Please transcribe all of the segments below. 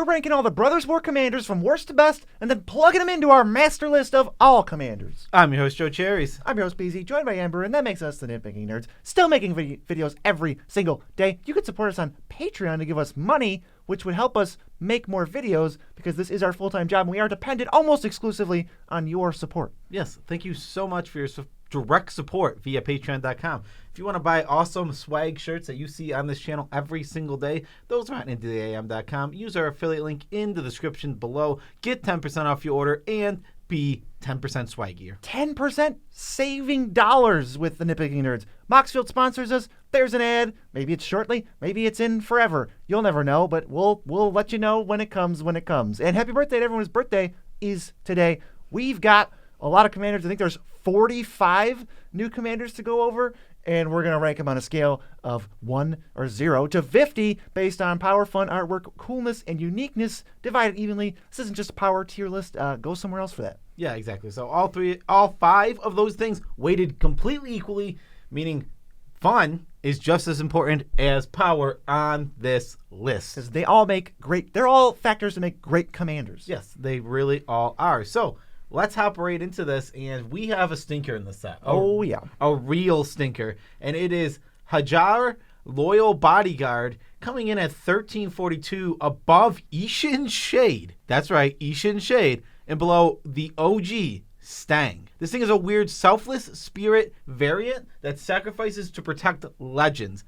we're ranking all the Brothers War commanders from worst to best and then plugging them into our master list of all commanders. I'm your host, Joe Cherries. I'm your host, BZ, joined by Amber, and that makes us the Nitpicking Nerds. Still making videos every single day. You can support us on Patreon to give us money, which would help us make more videos because this is our full-time job and we are dependent almost exclusively on your support. Yes, thank you so much for your direct support via patreon.com. If you want to buy awesome swag shirts that you see on this channel every single day, those are on IntoTheAM.com. Use our affiliate link in the description below. Get 10% off your order and be 10% swaggier. 10% saving dollars with the Nitpicking Nerds. Moxfield sponsors us. There's an ad. Maybe it's shortly. Maybe it's in forever. You'll never know, but we'll let you know when it comes. And happy birthday to everyone whose birthday is today. We've got a lot of commanders. I think there's 45 new commanders to go over, and we're going to rank them on a scale of 1 or 0 to 50 based on power, fun, artwork, coolness, and uniqueness divided evenly. This isn't just a power tier list. Go somewhere else for that. Yeah, exactly. So all five of those things weighted completely equally, meaning fun is just as important as power on this list. Because they all they're all factors to make great commanders. Yes, they really all are. So let's hop right into this, and we have a stinker in the set. Oh, yeah. A real stinker, and it is Hajar, Loyal Bodyguard, coming in at 1342 above Ishin Shade. That's right, Ishin Shade, and below the OG Stang. This thing is a weird selfless spirit variant that sacrifices to protect legends.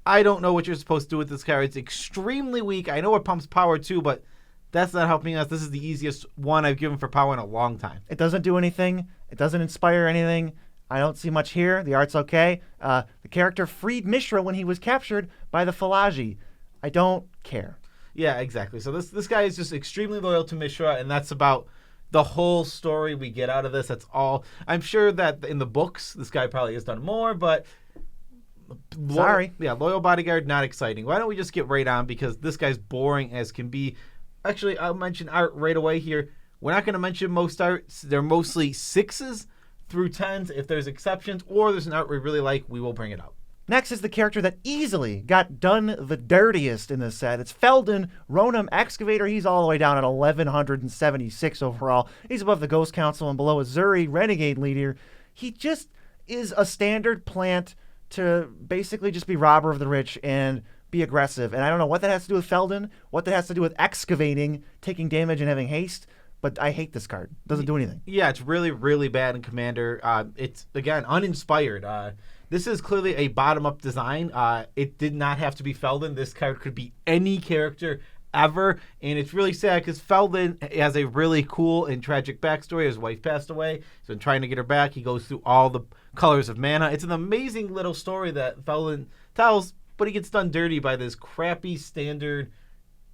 I don't know what you're supposed to do with this card. It's extremely weak. I know it pumps power too, but that's not helping us. This is the easiest one I've given for power in a long time. It doesn't do anything. It doesn't inspire anything. I don't see much here. The art's okay. The character freed Mishra when he was captured by the Falaji. I don't care. Yeah, exactly. So this guy is just extremely loyal to Mishra, and that's about the whole story we get out of this. That's all. I'm sure that in the books, this guy probably has done more, but sorry. Loyal Bodyguard, not exciting. Why don't we just get right on, because this guy's boring as can be. Actually, I'll mention art right away here. We're not going to mention most arts. They're mostly 6s through 10s. If there's exceptions or there's an art we really like, we will bring it up. Next is the character that easily got done the dirtiest in this set. It's Feldon, Ronom Excavator. He's all the way down at 1176 overall. He's above the Ghost Council and below Azuri, Renegade Leader. He just is a standard plant to basically just be robber of the rich and be aggressive. And I don't know what that has to do with Feldon, what that has to do with excavating, taking damage, and having haste. But I hate this card. Doesn't do anything. Yeah, it's really, really bad in Commander. It's, again, uninspired. This is clearly a bottom-up design. It did not have to be Feldon. This card could be any character ever. And it's really sad because Feldon has a really cool and tragic backstory. His wife passed away. He's been trying to get her back. He goes through all the colors of mana. It's an amazing little story that Feldon tells, but he gets done dirty by this crappy standard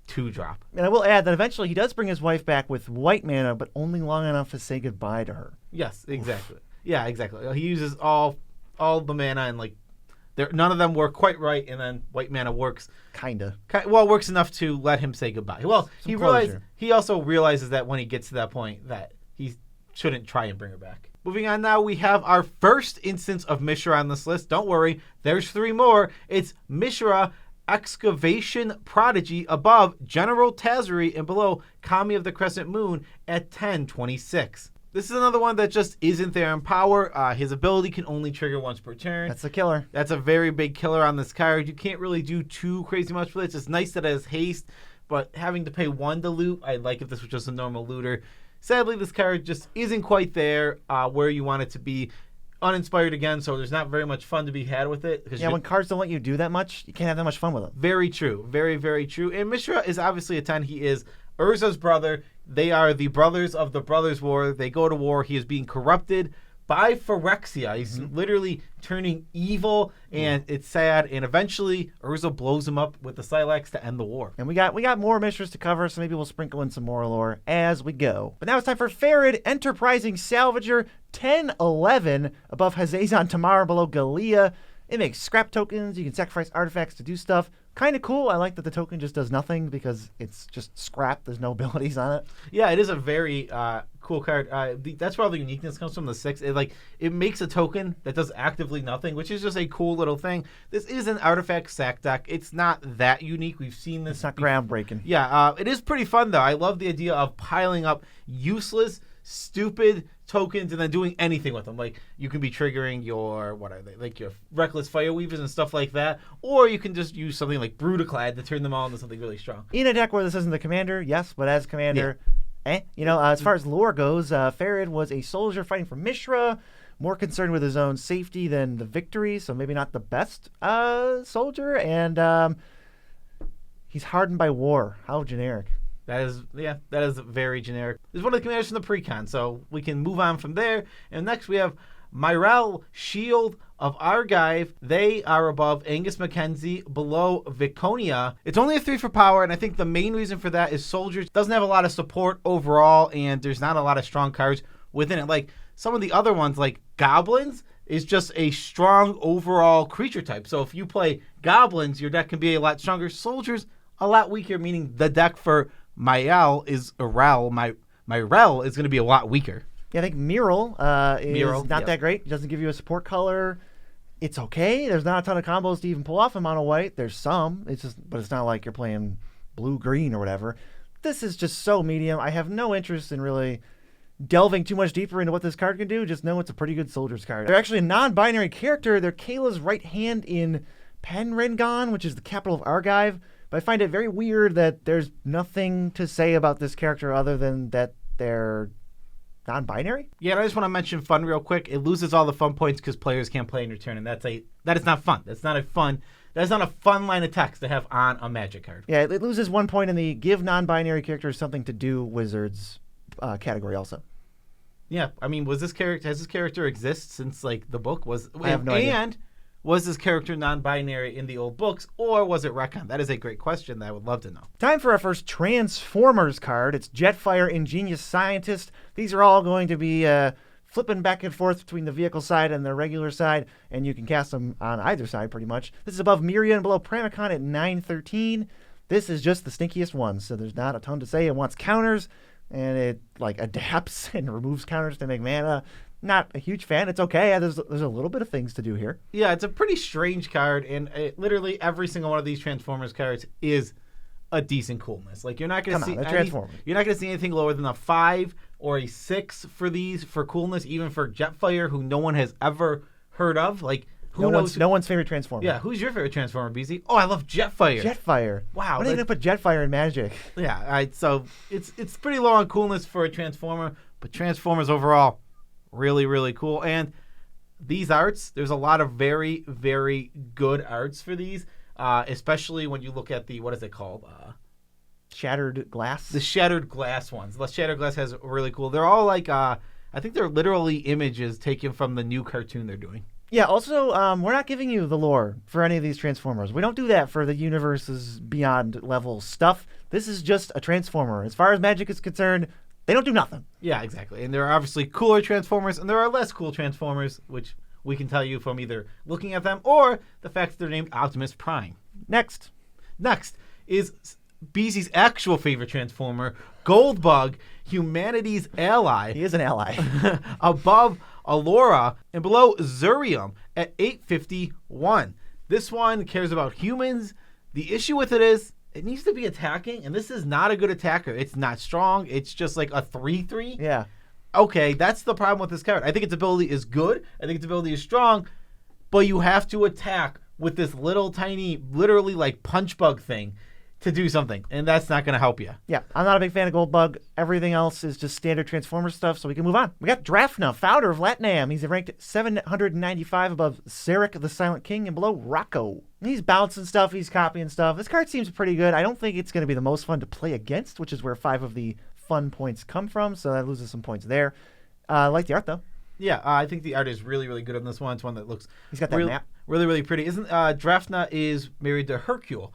2-drop. And I will add that eventually he does bring his wife back with white mana, but only long enough to say goodbye to her. Yes, exactly. Oof. Yeah, exactly. He uses all the mana, and none of them work quite right, and then white mana works. Works enough to let him say goodbye. Well, he also realizes that when he gets to that point that he shouldn't try and bring her back. Moving on now, we have our first instance of Mishra on this list. Don't worry, there's 3 more. It's Mishra, Excavation Prodigy, above General Tazuri, and below Kami of the Crescent Moon at 1026. This is another one that just isn't there in power. His ability can only trigger once per turn. That's a killer. That's a very big killer on this card. You can't really do too crazy much with it. It's nice that it has haste, but having to pay 1 to loot, I'd like if this was just a normal looter. Sadly, this card just isn't quite there where you want it to be. Uninspired again, so there's not very much fun to be had with it. Yeah, when cards don't let you do that much, you can't have that much fun with them. Very true. Very, very true. And Mishra is obviously a 10. He is Urza's brother. They are the brothers of the Brothers' War. They go to war. He is being corrupted by Phyrexia. He's literally turning evil, and it's sad. And eventually, Urza blows him up with the Silex to end the war. And we got more Mishras to cover, so maybe we'll sprinkle in some more lore as we go. But now it's time for Farid, Enterprising Salvager, 1011 above Hazazon Tamar, below Galea. It makes scrap tokens. You can sacrifice artifacts to do stuff. kind of cool. I like that the token just does nothing because it's just scrap. There's no abilities on it. Yeah, it is a very cool card. That's where all the uniqueness comes from. The 6, it makes a token that does actively nothing, which is just a cool little thing. This is an artifact sack deck. It's not that unique. We've seen this. It's not groundbreaking. Yeah, it is pretty fun though. I love the idea of piling up useless, stupid tokens and then doing anything with them. Like you can be triggering your your reckless fire weavers and stuff like that, or you can just use something like Brutaclad to turn them all into something really strong. In a deck where this isn't the commander, yes, but as commander, as far as lore goes, Farid was a soldier fighting for Mishra, more concerned with his own safety than the victory, so maybe not the best soldier, and he's hardened by war. How generic. That is very generic. This is one of the commanders from the pre-con, so we can move on from there. And next we have Maraschiello of Argive. They are above Angus Mackenzie, below Viconia. It's only a 3 for power, and I think the main reason for that is soldiers doesn't have a lot of support overall, and there's not a lot of strong cards within it. Like some of the other ones, like goblins, is just a strong overall creature type. So if you play goblins, your deck can be a lot stronger. Soldiers, a lot weaker, meaning the deck for Myrel is going to be a lot weaker. Yeah, I think Myrel is not that great. It doesn't give you a support color. It's okay. There's not a ton of combos to even pull off in mono white. There's some. But it's not like you're playing blue-green or whatever. This is just so medium. I have no interest in really delving too much deeper into what this card can do. Just know it's a pretty good soldier's card. They're actually a non-binary character. They're Kayla's right hand in Penregon, which is the capital of Argive. But I find it very weird that there's nothing to say about this character other than that they're non-binary. Yeah, and I just want to mention fun real quick. It loses all the fun points because players can't play in return, and that is not fun. That's not a fun line of text to have on a Magic card. Yeah, it loses 1 point in the give non-binary characters something to do wizards category also. Yeah, I mean, has this character exist since like the book was? I have no idea. And was this character non-binary in the old books, or was it retcon? That is a great question that I would love to know. Time for our first Transformers card. It's Jetfire, Ingenious Scientist. These are all going to be flipping back and forth between the vehicle side and the regular side, and you can cast them on either side pretty much. This is above Myria and below Pramicon at 913. This is just the stinkiest one, so there's not a ton to say. It wants counters, and it adapts and removes counters to make mana. Not a huge fan. It's okay. There's a little bit of things to do here. Yeah, it's a pretty strange card, and literally every single one of these Transformers cards is a decent coolness. Like you're not going to see you're not going to see anything lower than a 5 or a 6 for these for coolness, even for Jetfire, who no one has ever heard of. Like who knows? No one's favorite Transformer. Yeah, who's your favorite Transformer, BZ? Oh, I love Jetfire. Jetfire. Wow. When are they going to put Jetfire in Magic? Yeah. So it's pretty low on coolness for a Transformer, but Transformers overall, really, really cool. And these arts, there's a lot of very, very good arts for these, especially when you look at the, what is it called? Shattered Glass? The Shattered Glass ones. The Shattered Glass has really cool. They're all like, I think they're literally images taken from the new cartoon they're doing. Yeah, also, we're not giving you the lore for any of these Transformers. We don't do that for the universe's beyond level stuff. This is just a Transformer. As far as Magic is concerned, they don't do nothing. Yeah, exactly. And there are obviously cooler Transformers, and there are less cool Transformers, which we can tell you from either looking at them or the fact that they're named Optimus Prime. Next is BZ's actual favorite Transformer, Goldbug, humanity's ally. He is an ally. Above Allura and below Zurium at 851. This one cares about humans. The issue with it is it needs to be attacking, and this is not a good attacker. It's not strong. It's just like a 3/3. Yeah. Okay, that's the problem with this card. I think its ability is good. I think its ability is strong, but you have to attack with this little tiny, literally like punch bug thing to do something, and that's not going to help you. Yeah, I'm not a big fan of Goldbug. Everything else is just standard Transformer stuff, so we can move on. We got Drafna, founder of LatNam. He's ranked 795 above Zarek the Silent King and below Rocco. He's bouncing stuff, he's copying stuff. This card seems pretty good. I don't think it's going to be the most fun to play against, which is where 5 of the fun points come from, so that loses some points there. I like the art, though. Yeah, I think the art is really, really good on this one. It's one that looks He's got that map. Really, really pretty. Drafna is married to Hercule,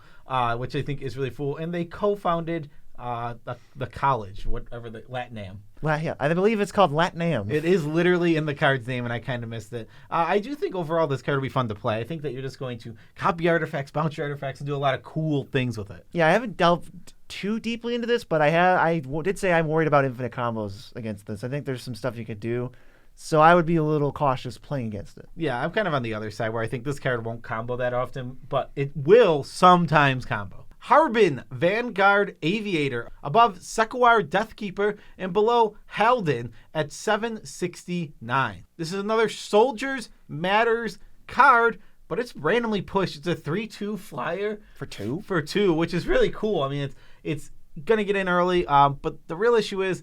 which I think is really cool. And they co-founded the college, whatever the LatNam. Yeah, I believe it's called LatNam. It is literally in the card's name, and I kind of missed it. I do think overall this card will be fun to play. I think that you're just going to copy artifacts, bounce your artifacts, and do a lot of cool things with it. Yeah, I haven't delved too deeply into this, but I did say I'm worried about infinite combos against this. I think there's some stuff you could do. So I would be a little cautious playing against it. Yeah, I'm kind of on the other side where I think this card won't combo that often, but it will sometimes combo. Harbin, Vanguard Aviator, above Sekawar Deathkeeper, and below Halden at 769. This is another Soldiers Matters card, but it's randomly pushed. It's a 3/2 flyer. For two? For two, which is really cool. I mean, it's going to get in early, but the real issue is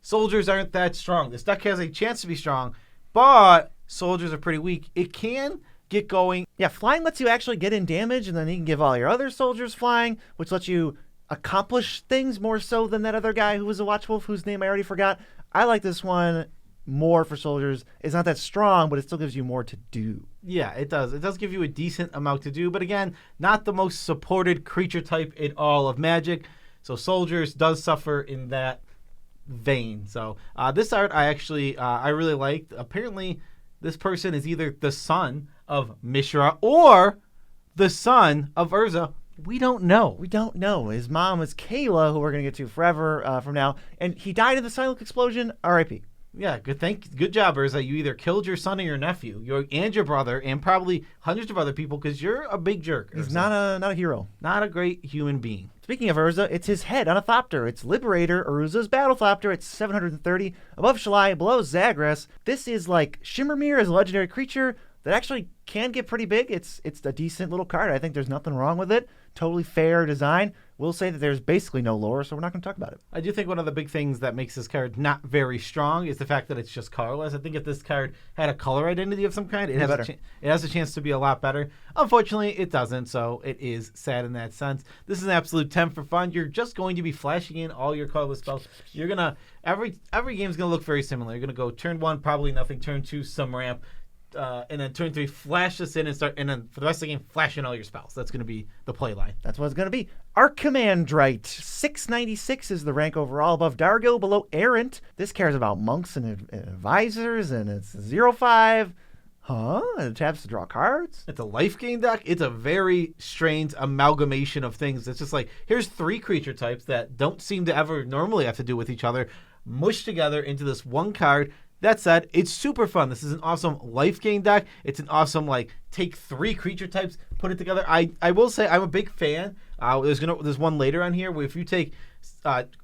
soldiers aren't that strong. This deck has a chance to be strong, but soldiers are pretty weak. It can get going. Yeah, flying lets you actually get in damage, and then you can give all your other soldiers flying, which lets you accomplish things more so than that other guy who was a Watchwolf, whose name I already forgot. I like this one more for soldiers. It's not that strong, but it still gives you more to do. Yeah, it does. It does give you a decent amount to do, but again, not the most supported creature type in all of Magic. So soldiers does suffer in that vein. So this art I really liked. Apparently this person is either the son of Mishra or the son of Urza. We don't know. We don't know. His mom is Kayla, who we're going to get to forever from now, and he died in the Silent Explosion. R.I.P. Yeah, good job, Urza. You either killed your son or your nephew, and your brother, and probably hundreds of other people because you're a big jerk. He's Urza. not a hero. Not a great human being. Speaking of Urza, it's his head on a Thopter. It's Liberator, Urza's Battle Thopter. It's 730. Above Shalai, below Zagras. This is like Shimmermere is a legendary creature that actually can get pretty big. It's a decent little card. I think there's nothing wrong with it. Totally fair design. We'll say that there's basically no lore, so we're not going to talk about it. I do think one of the big things that makes this card not very strong is the fact that it's just colorless. I think if this card had a color identity of some kind, it has a chance to be a lot better. Unfortunately, it doesn't, so it is sad in that sense. This is an absolute 10 for fun. You're just going to be flashing in all your colorless spells. You're going to every game's going to look very similar. You're going to go turn 1, probably nothing, turn 2, some ramp. And then turn 3, flash this in and then for the rest of the game, flash in all your spells. That's going to be the play line. That's what it's going to be. Archimandrite, 696 is the rank overall, above Dargil, below Errant. This cares about monks and advisors, and it's 0/5. Huh? It taps to draw cards? It's a life gain deck. It's a very strange amalgamation of things. It's just like, here's 3 creature types that don't seem to ever normally have to do with each other, mushed together into this one card. That said, it's super fun. This is an awesome life gain deck. It's an awesome, take 3 creature types, put it together. I will say I'm a big fan. There's one later on here where if you take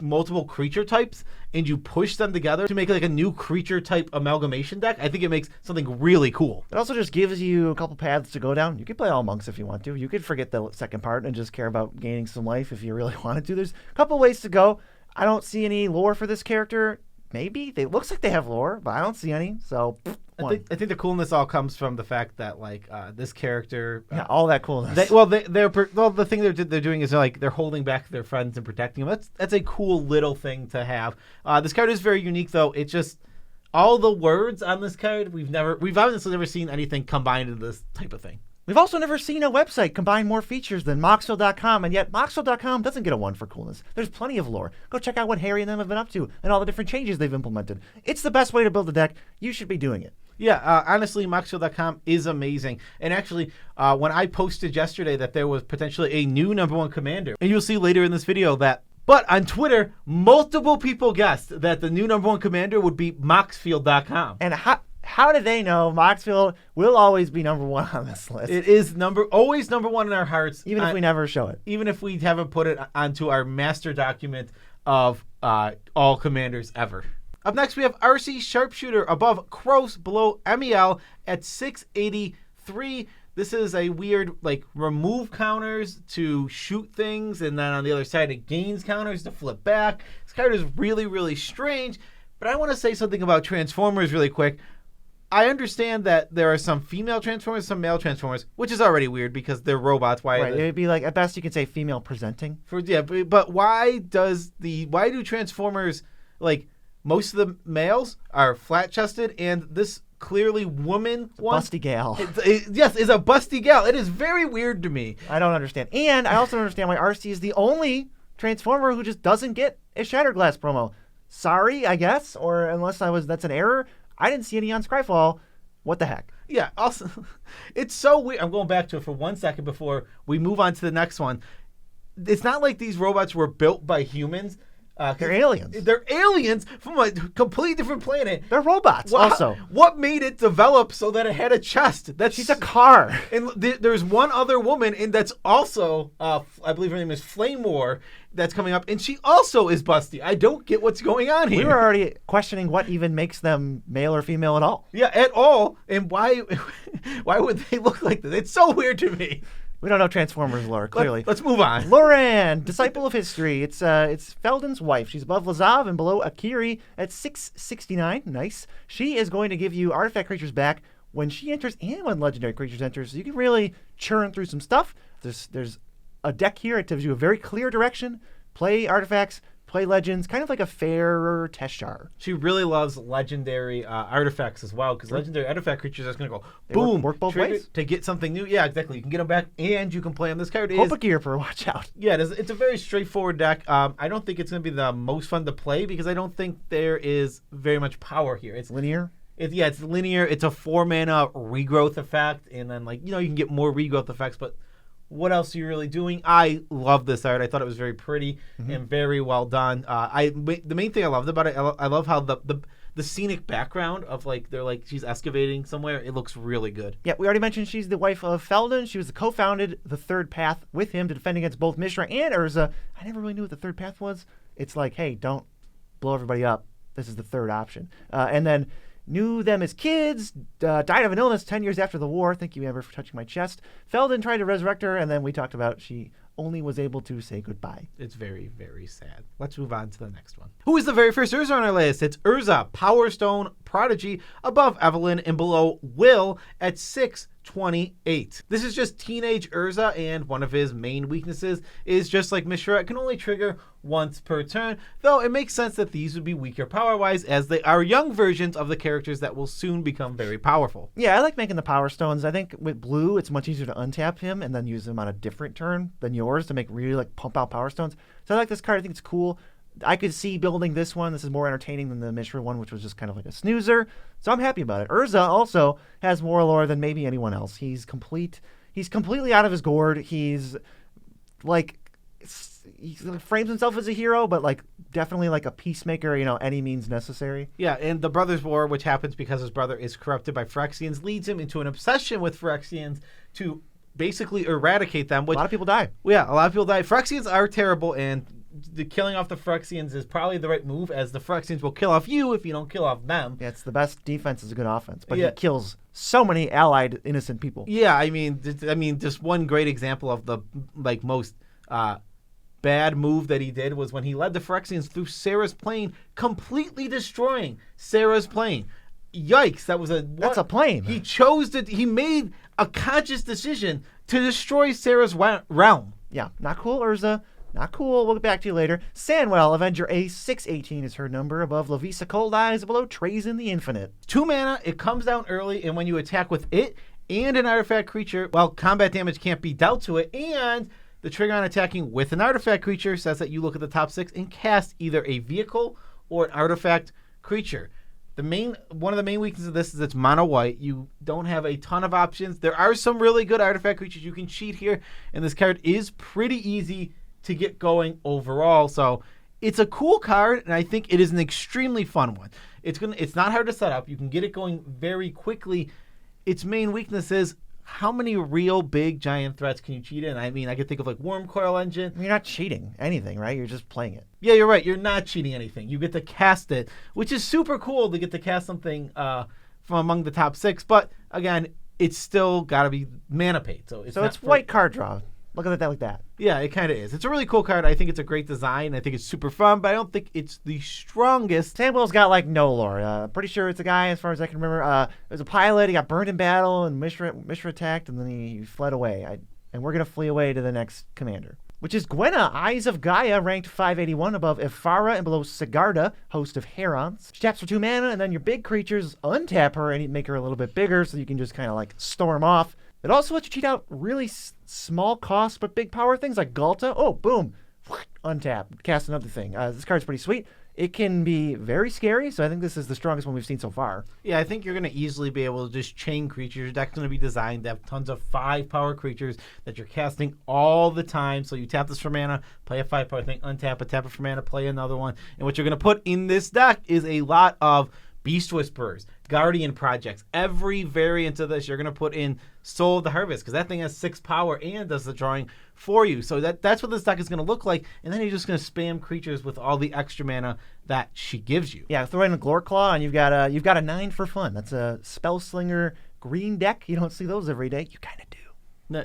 multiple creature types and you push them together to make a new creature type amalgamation deck, I think it makes something really cool. It also just gives you a couple paths to go down. You could play all monks if you want to. You could forget the second part and just care about gaining some life if you really wanted to. There's a couple ways to go. I don't see any lore for this character. Maybe it looks like they have lore, but I don't see any. So I think the coolness all comes from the fact that this character, all that coolness. The thing they're doing is they're holding back their friends and protecting them. That's a cool little thing to have. This card is very unique though. It's just all the words on this card we've obviously never seen anything combined into this type of thing. We've also never seen a website combine more features than Moxville.com, and yet Moxville.com doesn't get a 1 for coolness. There's plenty of lore. Go check out what Harry and them have been up to and all the different changes they've implemented. It's the best way to build a deck. You should be doing it. Yeah, honestly, Moxville.com is amazing. And actually, when I posted yesterday that there was potentially a new #1 commander, and you'll see later in this video but on Twitter, multiple people guessed that the new #1 commander would be Moxfield.com. And how did they know Moxfield will always be #1 on this list? It is always #1 in our hearts. Even if we never show it. Even if we haven't put it onto our master document of all commanders ever. Up next, we have RC Sharpshooter above Kroos, below MEL at 683. This is a weird, remove counters to shoot things, and then on the other side, it gains counters to flip back. This card is really, really strange, but I want to say something about Transformers really quick. I understand that there are some female Transformers, some male Transformers, which is already weird because they're robots. Right, it'd be at best you could say female presenting. But why do Transformers, most of the males are flat-chested, and this clearly woman one. Busty gal. Yes, is a busty gal. It is very weird to me. I don't understand. And I also don't understand why RC is the only Transformer who just doesn't get a Shatterglass promo. Sorry, I guess, or unless that's an error. I didn't see any on Scryfall. What the heck? Yeah, also, it's so weird. I'm going back to it for 1 second before we move on to the next one. It's not like these robots were built by humans. They're aliens. They're aliens from a completely different planet. They're robots also. What made it develop so that it had a chest? She's a car. And there's one other woman, and that's also, I believe her name is Flame War, that's coming up, and she also is busty. I don't get what's going on here. We were already questioning what even makes them male or female at all. Yeah, at all. And why would they look like this? It's so weird to me. We don't know Transformers lore, clearly. Let's move on. Loran, Disciple of History. It's Felden's wife. She's above Lazav and below Akiri at 669. Nice. She is going to give you artifact creatures back when she enters and when legendary creatures enter. So you can really churn through some stuff. There's a deck here. It gives you a very clear direction. Play artifacts, play legends, kind of like a fairer Teshar. She really loves legendary artifacts as well, because legendary artifact creatures are going to go boom, work both ways to get something new. Yeah, exactly. You can get them back, and you can play on this card. Hopagear, watch out. Yeah, it's a very straightforward deck. I don't think it's going to be the most fun to play because I don't think there is very much power here. It's linear. It's linear. It's a 4-mana regrowth effect, and then you can get more regrowth effects, but what else are you really doing? I love this art. I thought it was very pretty and very well done. The main thing I loved about it, I love how the scenic background of she's excavating somewhere. It looks really good. Yeah, we already mentioned she's the wife of Felden. She was co-founded the Third Path with him to defend against both Mishra and Urza. I never really knew what the Third Path was. It's like, hey, don't blow everybody up. This is the third option. And then knew them as kids, died of an illness 10 years after the war. Thank you, Amber, for touching my chest. Felden tried to resurrect her, and then we talked about she only was able to say goodbye. It's very, very sad. Let's move on to the next one. Who is the very first Urza on our list? It's Urza, Power Stone Prodigy, above Evelyn and below Will at 628. This is just teenage Urza, and one of his main weaknesses is just like Mishra, it can only trigger once per turn, though it makes sense that these would be weaker power-wise as they are young versions of the characters that will soon become very powerful. Yeah, I like making the Power Stones. I think with blue, it's much easier to untap him and then use him on a different turn than yours to make really pump out Power Stones. So I like this card. I think it's cool. I could see building this one. This is more entertaining than the Mishra one, which was just kind of like a snoozer. So I'm happy about it. Urza also has more lore than maybe anyone else. He's completely out of his gourd. He frames himself as a hero, but definitely a peacemaker, any means necessary. Yeah, and the Brothers' War, which happens because his brother is corrupted by Phyrexians, leads him into an obsession with Phyrexians to basically eradicate them. A lot of people die. Yeah, a lot of people die. Phyrexians are terrible, and the killing off the Phyrexians is probably the right move, as the Phyrexians will kill off you if you don't kill off them. Yeah, it's the best defense is a good offense, but he kills so many allied innocent people. Yeah, I mean, just one great example of the most bad move that he did was when he led the Phyrexians through Sarah's plane, completely destroying Sarah's plane. Yikes, that's a plane. He made a conscious decision to destroy Sarah's realm. Yeah, not cool, Urza. Not cool. We'll get back to you later. Sandwell, Avenger A, 618 is her number. Above Lavisa Cold Eyes, below Trazen the Infinite. 2 mana, it comes down early, and when you attack with it and an artifact creature, combat damage can't be dealt to it, and the trigger on attacking with an artifact creature says that you look at the top 6 and cast either a vehicle or an artifact creature. One of the main weaknesses of this is it's mono white. You don't have a ton of options. There are some really good artifact creatures you can cheat here, and this card is pretty easy to get going overall. So it's a cool card, and I think it is an extremely fun one. It's not hard to set up. You can get it going very quickly. Its main weakness is how many real big giant threats can you cheat in? I mean, I could think of Worm Coil Engine. You're not cheating anything, right? You're just playing it. Yeah, you're right. You're not cheating anything. You get to cast it, which is super cool to get to cast something from among the top 6. But again, it's still got to be mana paid. So it's white card draw. Look at that like that. Yeah, it kind of is. It's a really cool card. I think it's a great design. I think it's super fun, but I don't think it's the strongest. Sandwell's got no lore. Pretty sure it's a guy, as far as I can remember. There's a pilot. He got burned in battle, and Mishra attacked, and then he fled away. And we're going to flee away to the next commander, which is Gwenna, Eyes of Gaia, ranked 581 above Ifara and below Sigarda, host of Herons. She taps for 2 mana, and then your big creatures untap her and make her a little bit bigger, so you can just kind of storm off. It also lets you cheat out really small cost but big power things like Galta. Oh, boom. untap, cast another thing. This card's pretty sweet. It can be very scary, so I think this is the strongest one we've seen so far. Yeah, I think you're going to easily be able to just chain creatures. Your deck's going to be designed to have tons of 5-power creatures that you're casting all the time. So you tap this for mana, play a 5-power thing, untap it, tap it for mana, play another one. And what you're going to put in this deck is a lot of Beast Whisperers, Guardian Projects. Every variant of this, you're going to put in Soul of the Harvest, because that thing has 6 power and does the drawing for you. So that's what this deck is going to look like. And then you're just going to spam creatures with all the extra mana that she gives you. Yeah, throw in a Glor Claw, and you've got a 9 for fun. That's a Spellslinger green deck. You don't see those every day. You kind of do. No,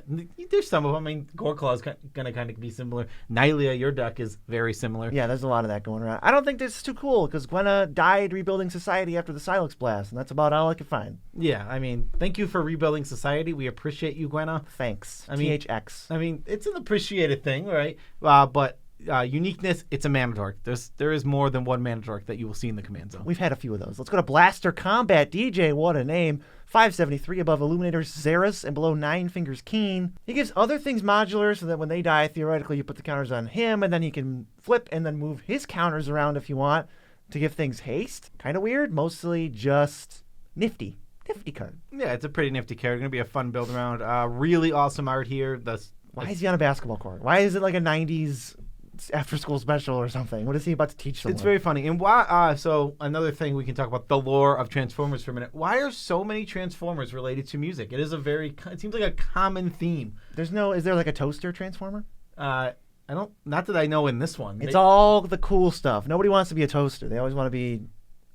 there's some of them. I mean, Goreclaw is going to kind of be similar. Nylia, your deck is very similar. Yeah, there's a lot of that going around. I don't think this is too cool because Gwenna died rebuilding society after the Silex Blast, and that's about all I could find. Yeah, I mean, thank you for rebuilding society. We appreciate you, Gwenna. Thanks. THX. I mean, it's an appreciated thing, right? But uniqueness, it's a mana dork. There is more than one mana dork that you will see in the command zone. We've had a few of those. Let's go to Blaster Combat. DJ, what a name. 573 above Illuminator's Xeris and below 9 Fingers Keen. He gives other things modular so that when they die, theoretically, you put the counters on him, and then he can flip and then move his counters around if you want to give things haste. Kind of weird. Mostly just nifty. Nifty card. Yeah, it's a pretty nifty card. Going to be a fun build around. Really awesome art here. Why is he on a basketball court? Why is it like a 90s after school special or something? What is he about to teach someone? It's very funny. And why? So another thing we can talk about the lore of Transformers for a minute. Why are so many Transformers related to music? It seems like a common theme. Is there like a toaster Transformer? I don't. Not that I know in this one. It's all the cool stuff. Nobody wants to be a toaster. They always want to be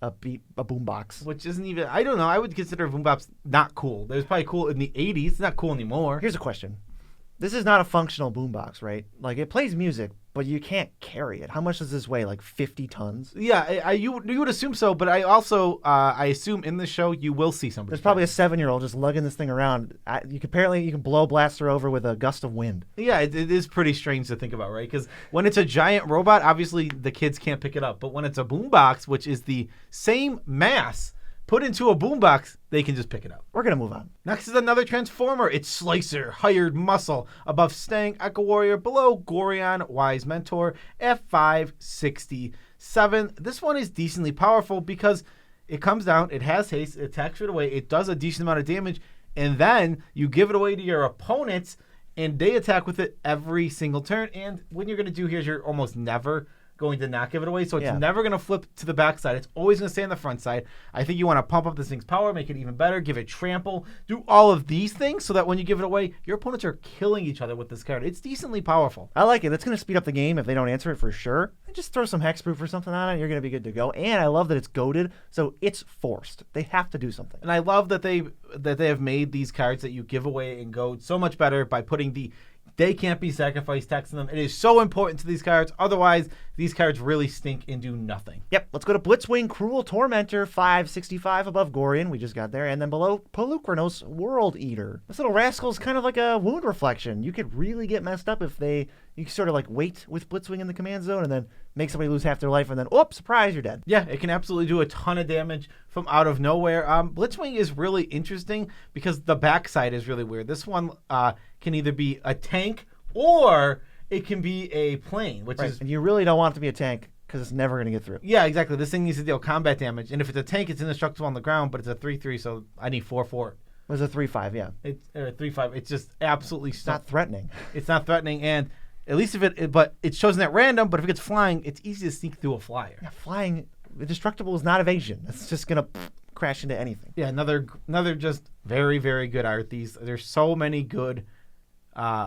a boombox. Which isn't even. I don't know. I would consider boombox not cool. It was probably cool in the '80s. It's not cool anymore. Here's a question. This is not a functional boombox, right? Like, it plays music, but you can't carry it. How much does this weigh? Like 50 tons? Yeah, you would assume so, but I also I assume in the show you will see somebody. There's probably a 7-year-old just lugging this thing around. You can blow Blaster over with a gust of wind. Yeah, it is pretty strange to think about, right? Because when it's a giant robot, obviously the kids can't pick it up. But when it's a boombox, which is the same mass put into a boombox, they can just pick it up. We're going to move on. Next is another Transformer. It's Slicer, Hired Muscle. Above Stang, Echo Warrior. Below Gorion, Wise Mentor. F567. This one is decently powerful because it comes down, it has haste, it attacks right away, it does a decent amount of damage, and then you give it away to your opponents, and they attack with it every single turn. And what you're going to do here is you're almost never going to not give it away, so it's never going to flip to the backside. It's always going to stay on the front side. I think you want to pump up this thing's power, make it even better, give it trample, do all of these things so that when you give it away, your opponents are killing each other with this card. It's decently powerful. I like it. That's going to speed up the game if they don't answer it for sure. And just throw some hexproof or something on it, you're going to be good to go. And I love that it's goaded, so it's forced. They have to do something. And I love that they have made these cards that you give away and goad so much better by putting the "they can't be sacrificed" text in them. It is so important to these cards. Otherwise, these cards really stink and do nothing. Yep. Let's go to Blitzwing Cruel Tormentor, 565 above Gorion. We just got there. And then below Polukranos World Eater. This little rascal is kind of like a wound reflection. You could really get messed up if you sort of like wait with Blitzwing in the command zone and then make somebody lose half their life and then, surprise, you're dead. Yeah, it can absolutely do a ton of damage from out of nowhere. Blitzwing is really interesting because the backside is really weird. This one can either be a tank or it can be a plane, which is... And you really don't want it to be a tank because it's never going to get through. Yeah, exactly. This thing needs to deal combat damage. And if it's a tank, it's indestructible on the ground, but it's a 3/3, so I need 4/4. It was a 3/5, yeah. It's 3/5. It's just absolutely... It's not threatening. It's not threatening, and at least but it's chosen at random, but if it gets flying, it's easy to sneak through a flyer. Yeah, flying, destructible is not evasion. It's just going to crash into anything. Yeah, another just very, very good art. There's so many good...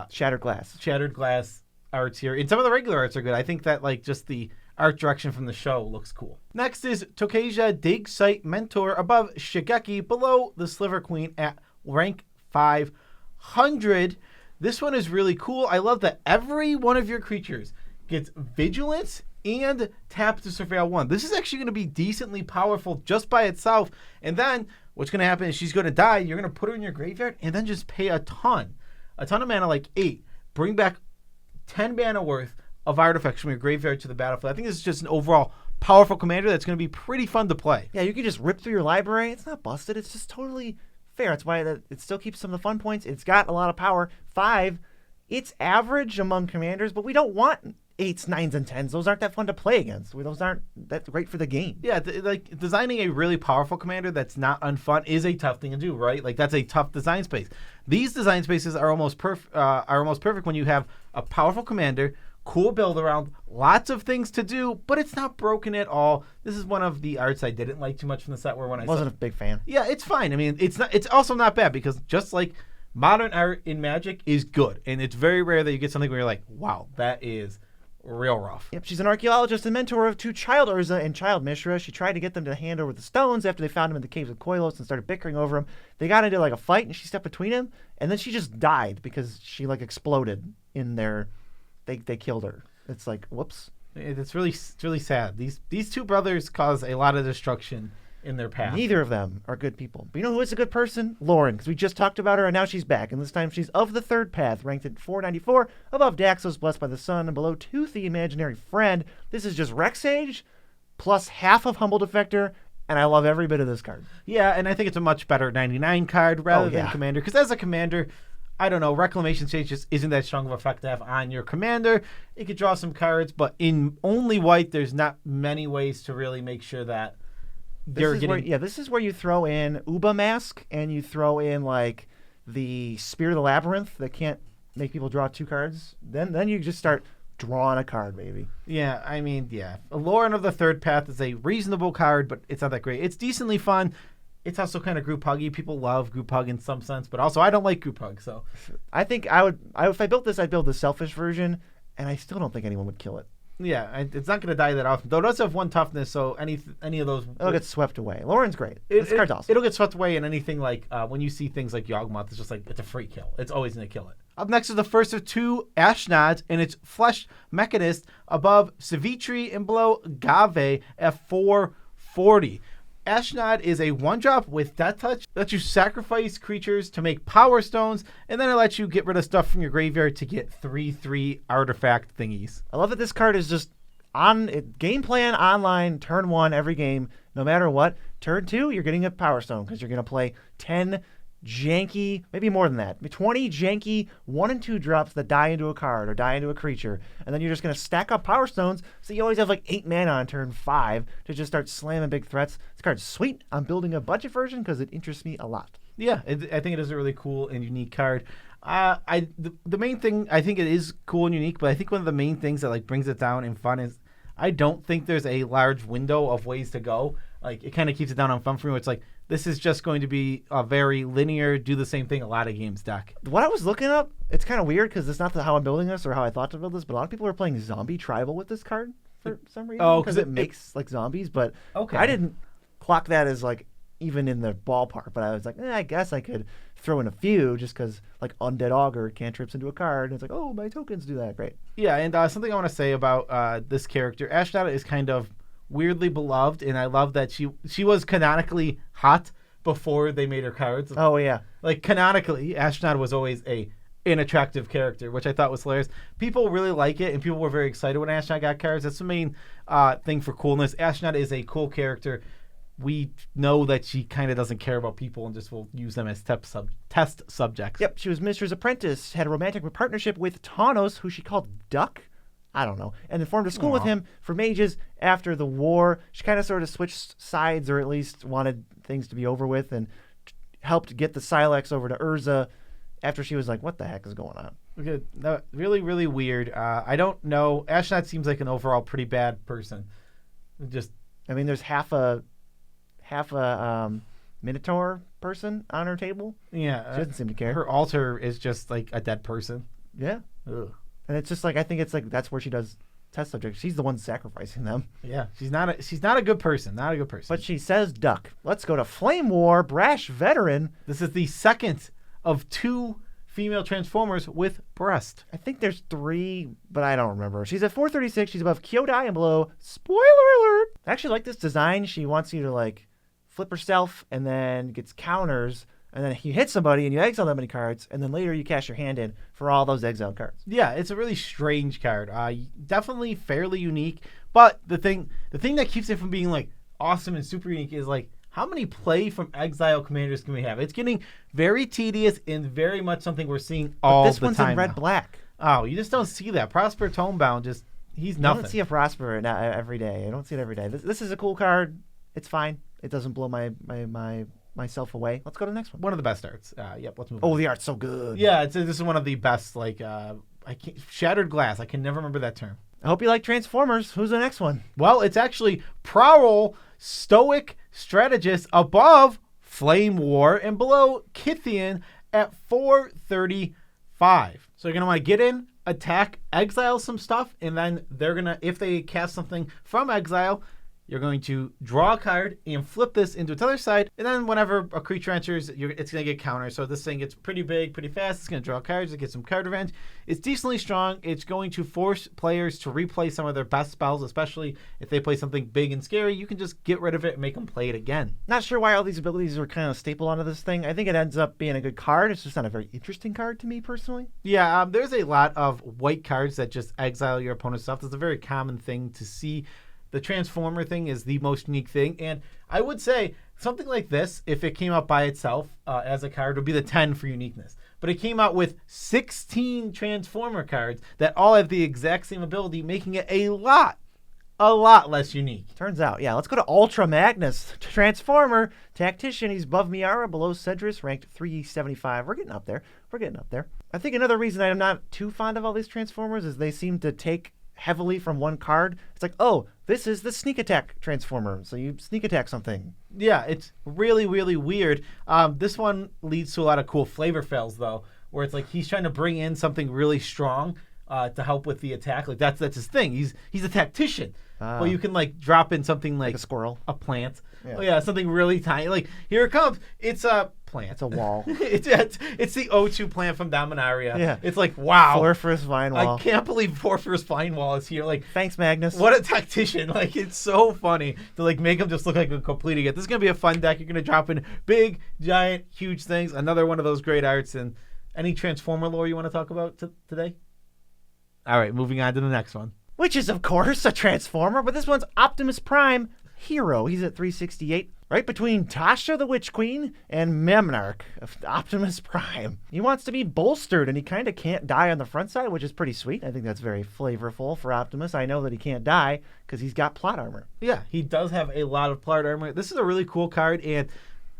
Shattered glass arts here, and some of the regular arts are good. I think that like just the art direction from the show looks cool. Next is Tokasia Dig Site Mentor above Shigeki, below the Sliver Queen at rank 500. This one is really cool. I love that every one of your creatures gets Vigilance and Tap to Surveil 1. This is actually going to be decently powerful just by itself. And then what's going to happen is she's going to die. You're going to put her in your graveyard and then just pay a ton of mana, like 8. Bring back 10 mana worth of artifacts from your graveyard to the battlefield. I think this is just an overall powerful commander that's going to be pretty fun to play. Yeah, you can just rip through your library. It's not busted. It's just totally fair. That's why it still keeps some of the fun points. It's got a lot of power. 5, it's average among commanders, but we don't want 8s, 9s, and 10s. Those aren't that fun to play against. Those aren't that great for the game. Yeah, like designing a really powerful commander that's not unfun is a tough thing to do, right? Like that's a tough design space. These design spaces are almost perfect when you have a powerful commander, cool build around, lots of things to do, but it's not broken at all. This is one of the arts I didn't like too much from the set. Where when I wasn't a big fan. Yeah, it's fine. I mean, it's not. It's also not bad because just like modern art in Magic is good, and it's very rare that you get something where you're like, wow, that is real rough. Yep, she's an archaeologist and mentor of two Child Urza and Child Mishra. She tried to get them to hand over the stones after they found them in the caves of Koilos and started bickering over them. They got into like a fight, and she stepped between them, and then she just died because she like exploded in their. They killed her. It's like, whoops. It's really sad. These two brothers cause a lot of destruction in their path. Neither of them are good people. But you know who is a good person? Lauren, because we just talked about her, and now she's back. And this time she's of the third path, ranked at 494, above Daxos, blessed by the sun, and below Tooth, the imaginary friend. This is just Rexage, plus half of Humble Defector, and I love every bit of this card. Yeah, and I think it's a much better 99 card rather than Commander, because as a Commander, I don't know, Reclamation Stage just isn't that strong of effect to have on your commander. It could draw some cards, but in only white, there's not many ways to really make sure that this is where you throw in Uba Mask and you throw in like the Spear of the Labyrinth that can't make people draw 2 cards. Then you just start drawing a card, baby. Yeah, I mean, yeah. Lauren of the Third Path is a reasonable card, but it's not that great. It's decently fun. It's also kind of group huggy. People love group hug in some sense, but also I don't like group hug. So I think if I built this, I'd build the selfish version, and I still don't think anyone would kill it. Yeah, it's not going to die that often. Though it does have 1 toughness, so any of those... It'll get swept away. Lauren's great. This card's awesome. It'll get swept away in anything like... when you see things like Yawgmoth, it's just like, it's a free kill. It's always going to kill it. Up next is the first of 2 Ashnods, and it's Flesh Mechanist above Savitri and below Gave at 440. Ashnod is a 1-drop with Death Touch. It lets you sacrifice creatures to make Power Stones, and then it lets you get rid of stuff from your graveyard to get 3/3 artifact thingies. I love that this card is just on game plan online, turn 1 every game, no matter what. Turn 2, you're getting a Power Stone because you're going to play 10 janky, maybe more than that, 20 janky 1 and 2 drops that die into a card or die into a creature, and then you're just going to stack up Power Stones so you always have like 8 mana on turn 5 to just start slamming big threats. This card's sweet. I'm building a budget version because it interests me a lot. Yeah, I think it is a really cool and unique card. The main thing, I think it is cool and unique, but I think one of the main things that like brings it down in fun is I don't think there's a large window of ways to go. Like it kind of keeps it down on fun for me. It's like this is just going to be a very linear, do the same thing a lot of games deck. What I was looking up, it's kind of weird because it's not how I'm building this or how I thought to build this, but a lot of people are playing Zombie Tribal with this card for some reason. Oh, because it makes like zombies, but okay. I didn't clock that as like even in the ballpark, but I was like, I guess I could throw in a few just because like Undead Augur cantrips into a card, and it's like, oh, my tokens do that. Great. Yeah, and something I want to say about this character, Ashnod is kind of weirdly beloved, and I love that she was canonically hot before they made her cards. Oh, yeah. Like, canonically, Ashnod was always an attractive character, which I thought was hilarious. People really like it, and people were very excited when Ashnod got cards. That's the main thing for coolness. Ashnod is a cool character. We know that she kind of doesn't care about people and just will use them as test subjects. Yep, she was Mister's apprentice, had a romantic partnership with Tawnos, who she called Duck. I don't know. And then formed a school with him for mages after the war. She kind of sort of switched sides, or at least wanted things to be over with, and helped get the Silex over to Urza after she was like, what the heck is going on? Okay, no, really, really weird. I don't know. Ashnod seems like an overall pretty bad person. There's half a Minotaur person on her table. Yeah. She doesn't seem to care. Her altar is just like a dead person. Yeah. Ugh. And it's just like, I think it's like that's where she does test subjects. She's the one sacrificing them. Yeah, she's not a good person. Not a good person. But she says Duck. Let's go to Flame War, Brash Veteran. This is the second of 2 female Transformers with breast. I think there's 3, but I don't remember. She's at 436. She's above Kyodai and below. Spoiler alert. I actually like this design. She wants you to like flip herself and then gets counters. And then you hit somebody and you exile that many cards, and then later you cash your hand in for all those exiled cards. Yeah, it's a really strange card. Definitely fairly unique, but the thing that keeps it from being like awesome and super unique is like how many play from exile commanders can we have? It's getting very tedious and very much something we're seeing all the time. This one's in red black. Oh, you just don't see that. Prosper Tomebound just he's nothing. I don't see a Prosper every day. I don't see it every day. This is a cool card. It's fine. It doesn't blow myself away. Let's go to the next one. One of the best arts. Yep, let's move on. Oh, the art's so good. Yeah, this is one of the best, Shattered Glass. I can never remember that term. I hope you like Transformers. Who's the next one? Well, it's actually Prowl, Stoic Strategist, above Flame War, and below Kithian at 435. So you're going to want to get in, attack, exile some stuff, and then they're going to, if they cast something from exile, you're going to draw a card and flip this into its other side, and then whenever a creature enters, it's going to get countered. So this thing gets pretty big, pretty fast. It's going to draw cards. It gets some card revenge. It's decently strong. It's going to force players to replay some of their best spells, especially if they play something big and scary. You can just get rid of it and make them play it again. Not sure why all these abilities are kind of stapled onto this thing. I think it ends up being a good card. It's just not a very interesting card to me personally. Yeah, there's a lot of white cards that just exile your opponent's stuff. That's a very common thing to see. The Transformer thing is the most unique thing. And I would say something like this, if it came out by itself as a card, would be the 10 for uniqueness. But it came out with 16 Transformer cards that all have the exact same ability, making it a lot less unique. Turns out, yeah. Let's go to Ultra Magnus. Transformer, Tactician. He's above Miara, below Cedrus, ranked 375. We're getting up there. I think another reason I'm not too fond of all these Transformers is they seem to take heavily from one card. It's like, oh, this is the sneak attack Transformer, so you sneak attack something. Yeah, it's really, really weird. This one leads to a lot of cool flavor fails, though, where it's like he's trying to bring in something really strong to help with the attack. Like that's his thing. He's a tactician. Well, you can drop in something like a squirrel, a plant. Yeah. Oh yeah, something really tiny. Like here it comes. It's a plant. It's a wall. it's the O2 plant from Dominaria. Yeah. It's like, wow. Porphyros Vine Wall. I can't believe Porphyros Vine Wall is here. Like, thanks, Magnus. What a tactician. Like, it's so funny to make him just look like a complete idiot. This is gonna be a fun deck. You're gonna drop in big, giant, huge things. Another one of those great arts. And any Transformer lore you want to talk about today? All right, moving on to the next one. Which is, of course, a Transformer, but this one's Optimus Prime Hero. He's at 368, right between Tasha the Witch Queen and Memnarch of Optimus Prime. He wants to be bolstered, and he kind of can't die on the front side, which is pretty sweet. I think that's very flavorful for Optimus. I know that he can't die because he's got plot armor. Yeah, he does have a lot of plot armor. This is a really cool card, and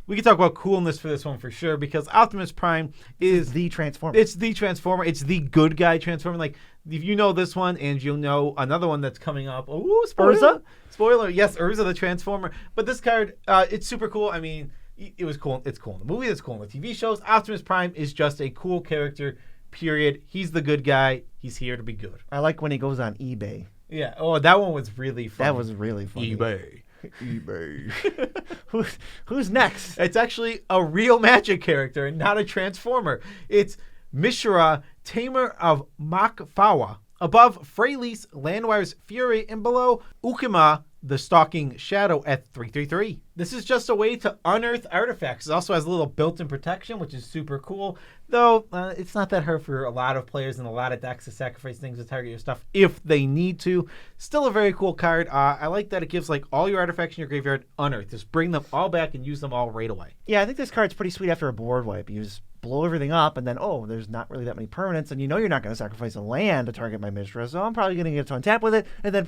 we can talk about coolness for this one for sure, because Optimus Prime is the Transformer. It's the Transformer. It's the good guy Transformer. Like, if you know this one, and you'll know another one that's coming up. Oh, spoiler! Urza? Spoiler! Yes, Urza the Transformer. But this card, it's super cool. I mean, it was cool. It's cool in the movie. It's cool in the TV shows. Optimus Prime is just a cool character. Period. He's the good guy. He's here to be good. I like when he goes on eBay. Yeah. Oh, that one was really funny. That was really funny. eBay. Who's next? It's actually a real Magic character and not a Transformer. It's Mishra, Tamer of Makfawa, above Freylis, Landwire's Fury, and below Ukima, the Stalking Shadow at 333. This is just a way to unearth artifacts. It also has a little built-in protection, which is super cool. Though, it's not that hard for a lot of players and a lot of decks to sacrifice things to target your stuff if they need to. Still a very cool card. I like that it gives all your artifacts in your graveyard unearthed. Just bring them all back and use them all right away. Yeah, I think this card's pretty sweet after a board wipe. You just blow everything up, and then, there's not really that many permanents, and you're not going to sacrifice a land to target my Mishra, so I'm probably going to get to untap with it, and then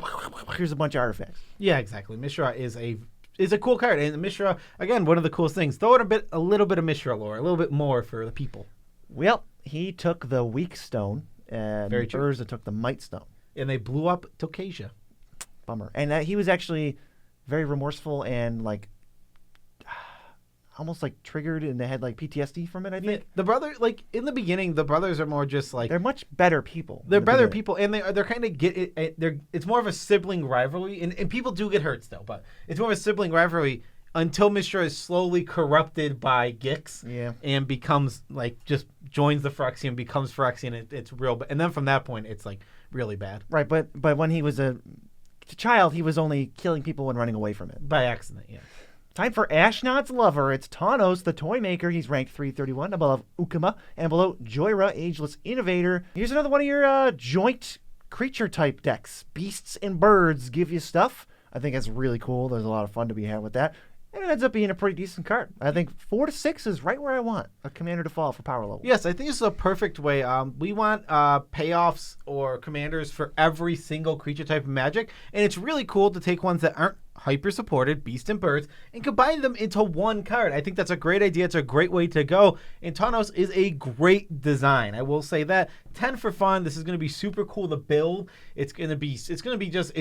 here's a bunch of artifacts. Yeah, exactly. Mishra is a cool card, and Mishra, again, one of the coolest things. Throw in a little bit of Mishra lore, a little bit more for the people. Well, he took the Weak Stone, and Urza took the Might Stone. And they blew up Tokasia. Bummer. And he was actually very remorseful and almost triggered, and they had PTSD from it, I think. Yeah, the brother, in the beginning, the brothers are more just they're much better people. They're better people, and they're kind of it's more of a sibling rivalry, and people do get hurt still, but it's more of a sibling rivalry until Mishra is slowly corrupted by Gix, and becomes just joins the Phyrexian, becomes Phyrexian. It's real, and then from that point, it's really bad. Right, but when he was a child, he was only killing people and running away from it by accident. Yeah. Time for Ashnod's Lover. It's Tawnos, the Toy Maker. He's ranked 331, above Ukima, and below Joyra, Ageless Innovator. Here's another one of your joint creature type decks. Beasts and birds give you stuff. I think that's really cool. There's a lot of fun to be had with that. And it ends up being a pretty decent card. I think 4 to 6 is right where I want a commander to fall for power level. Yes, I think this is a perfect way. We want payoffs or commanders for every single creature type of Magic, and it's really cool to take ones that aren't hyper supported, Beast and Birds, and combine them into one card. I think that's a great idea. It's a great way to go. And Tawnos is a great design. I will say that. 10 for fun. This is going to be super cool to build. It's going to be just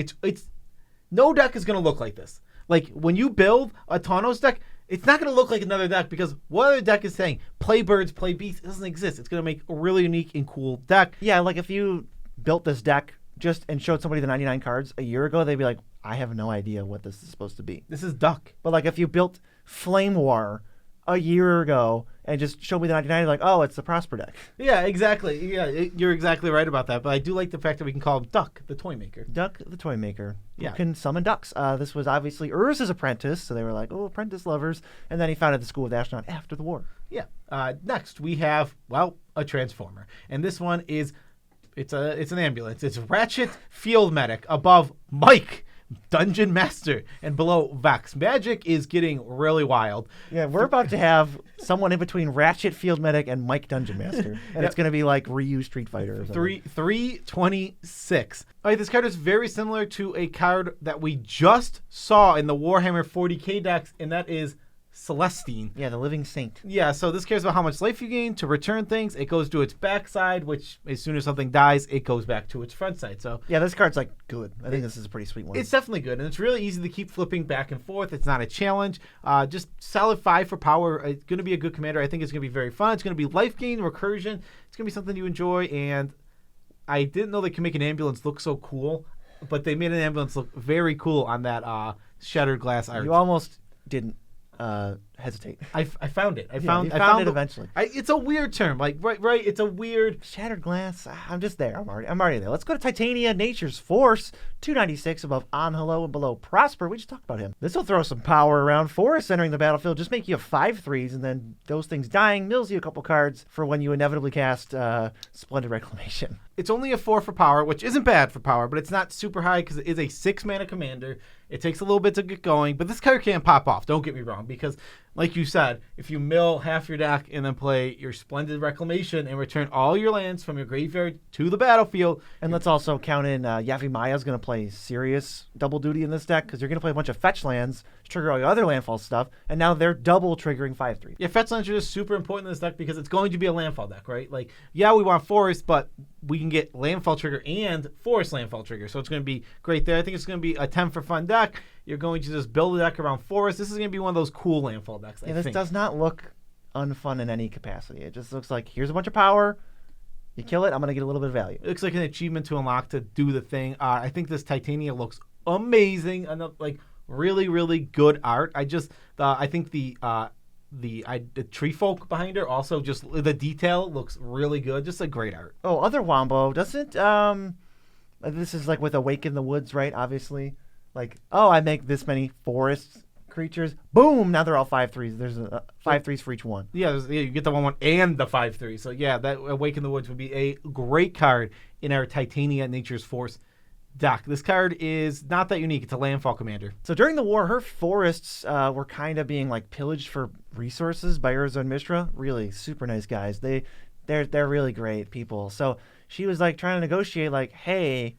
no deck is going to look like this. Like, when you build a Tawnos deck, it's not going to look like another deck because what other deck is saying, play birds, play beasts, it doesn't exist. It's going to make a really unique and cool deck. Yeah, like if you built this deck just and showed somebody the 99 cards a year ago, they'd be like, I have no idea what this is supposed to be. This is duck. But like if you built Flame War a year ago and just showed me the 99, like, oh, it's the Prosper deck. Yeah, exactly. Yeah, you're exactly right about that. But I do like the fact that we can call him Duck, the toy maker. Duck, the toy maker. Yeah. Who can summon ducks. This was obviously Urza's apprentice, so they were like, oh, apprentice lovers. And then he founded the School of the Astronaut after the war. Yeah. Next, we have, a Transformer. And this one is, it's an ambulance. It's Ratchet Field Medic above Mike, Dungeon Master, and below Vex. Magic is getting really wild. Yeah, we're about to have someone in between Ratchet Field Medic and Mike Dungeon Master. And it's going to be like Ryu Street Fighter or something. 326. All right, this card is very similar to a card that we just saw in the Warhammer 40k decks, and that is Celestine. Yeah, the Living Saint. Yeah, so this cares about how much life you gain to return things. It goes to its backside, which as soon as something dies, it goes back to its front side. So yeah, this card's like good. I think this is a pretty sweet one. It's definitely good, and it's really easy to keep flipping back and forth. It's not a challenge. Just solid 5 for power. It's going to be a good commander. I think it's going to be very fun. It's going to be life gain, recursion. It's going to be something you enjoy, and I didn't know they could make an ambulance look so cool, but they made an ambulance look very cool on that shattered glass art. You almost didn't hesitate. I found it. I found it eventually. It's a weird term. Like right. It's a weird shattered glass. I'm just there. I'm already there. Let's go to Titania, Nature's Force, 296 above Anhelo and below Prosper. We just talked about him. This will throw some power around. Forests entering the battlefield just make you 5/3s, and then those things dying mills you a couple cards for when you inevitably cast Splendid Reclamation. It's only a 4 for power, which isn't bad for power, but it's not super high because it is a 6-mana commander. It takes a little bit to get going, but this card can't pop off. Don't get me wrong, because like you said, if you mill half your deck and then play your Splendid Reclamation and return all your lands from your graveyard to the battlefield. And let's also count in Yavi Maya's going to play serious double duty in this deck because you're going to play a bunch of fetch lands to trigger all your other landfall stuff, and now they're double triggering 5/3. Yeah, fetch lands are just super important in this deck because it's going to be a landfall deck, right? Like, yeah, we want forest, but we can get landfall trigger and forest landfall trigger, so it's going to be great there. I think it's going to be a 10 for fun deck. You're going to just build a deck around forest. This is going to be one of those cool landfall decks. This does not look unfun in any capacity. It just looks like here's a bunch of power. You kill it, I'm going to get a little bit of value. It looks like an achievement to unlock to do the thing. I think this Titania looks amazing. Like really, really good art. I think the tree folk behind her also just the detail looks really good. Just a great art. Oh, other Wombo doesn't. This is like with Awake in the Woods, right? Obviously. Like, oh, I make this many forest creatures. Boom! Now they're all 5/3s. There's 5/3s for each one. Yeah, you get the 1/1 and the 5/3. So yeah, that Awake in the Woods would be a great card in our Titania Nature's Force deck. This card is not that unique. It's a landfall commander. So during the war, her forests were kind of being like pillaged for resources by Urza and Mishra. Really super nice guys. They're really great people. So she was like trying to negotiate, like, hey,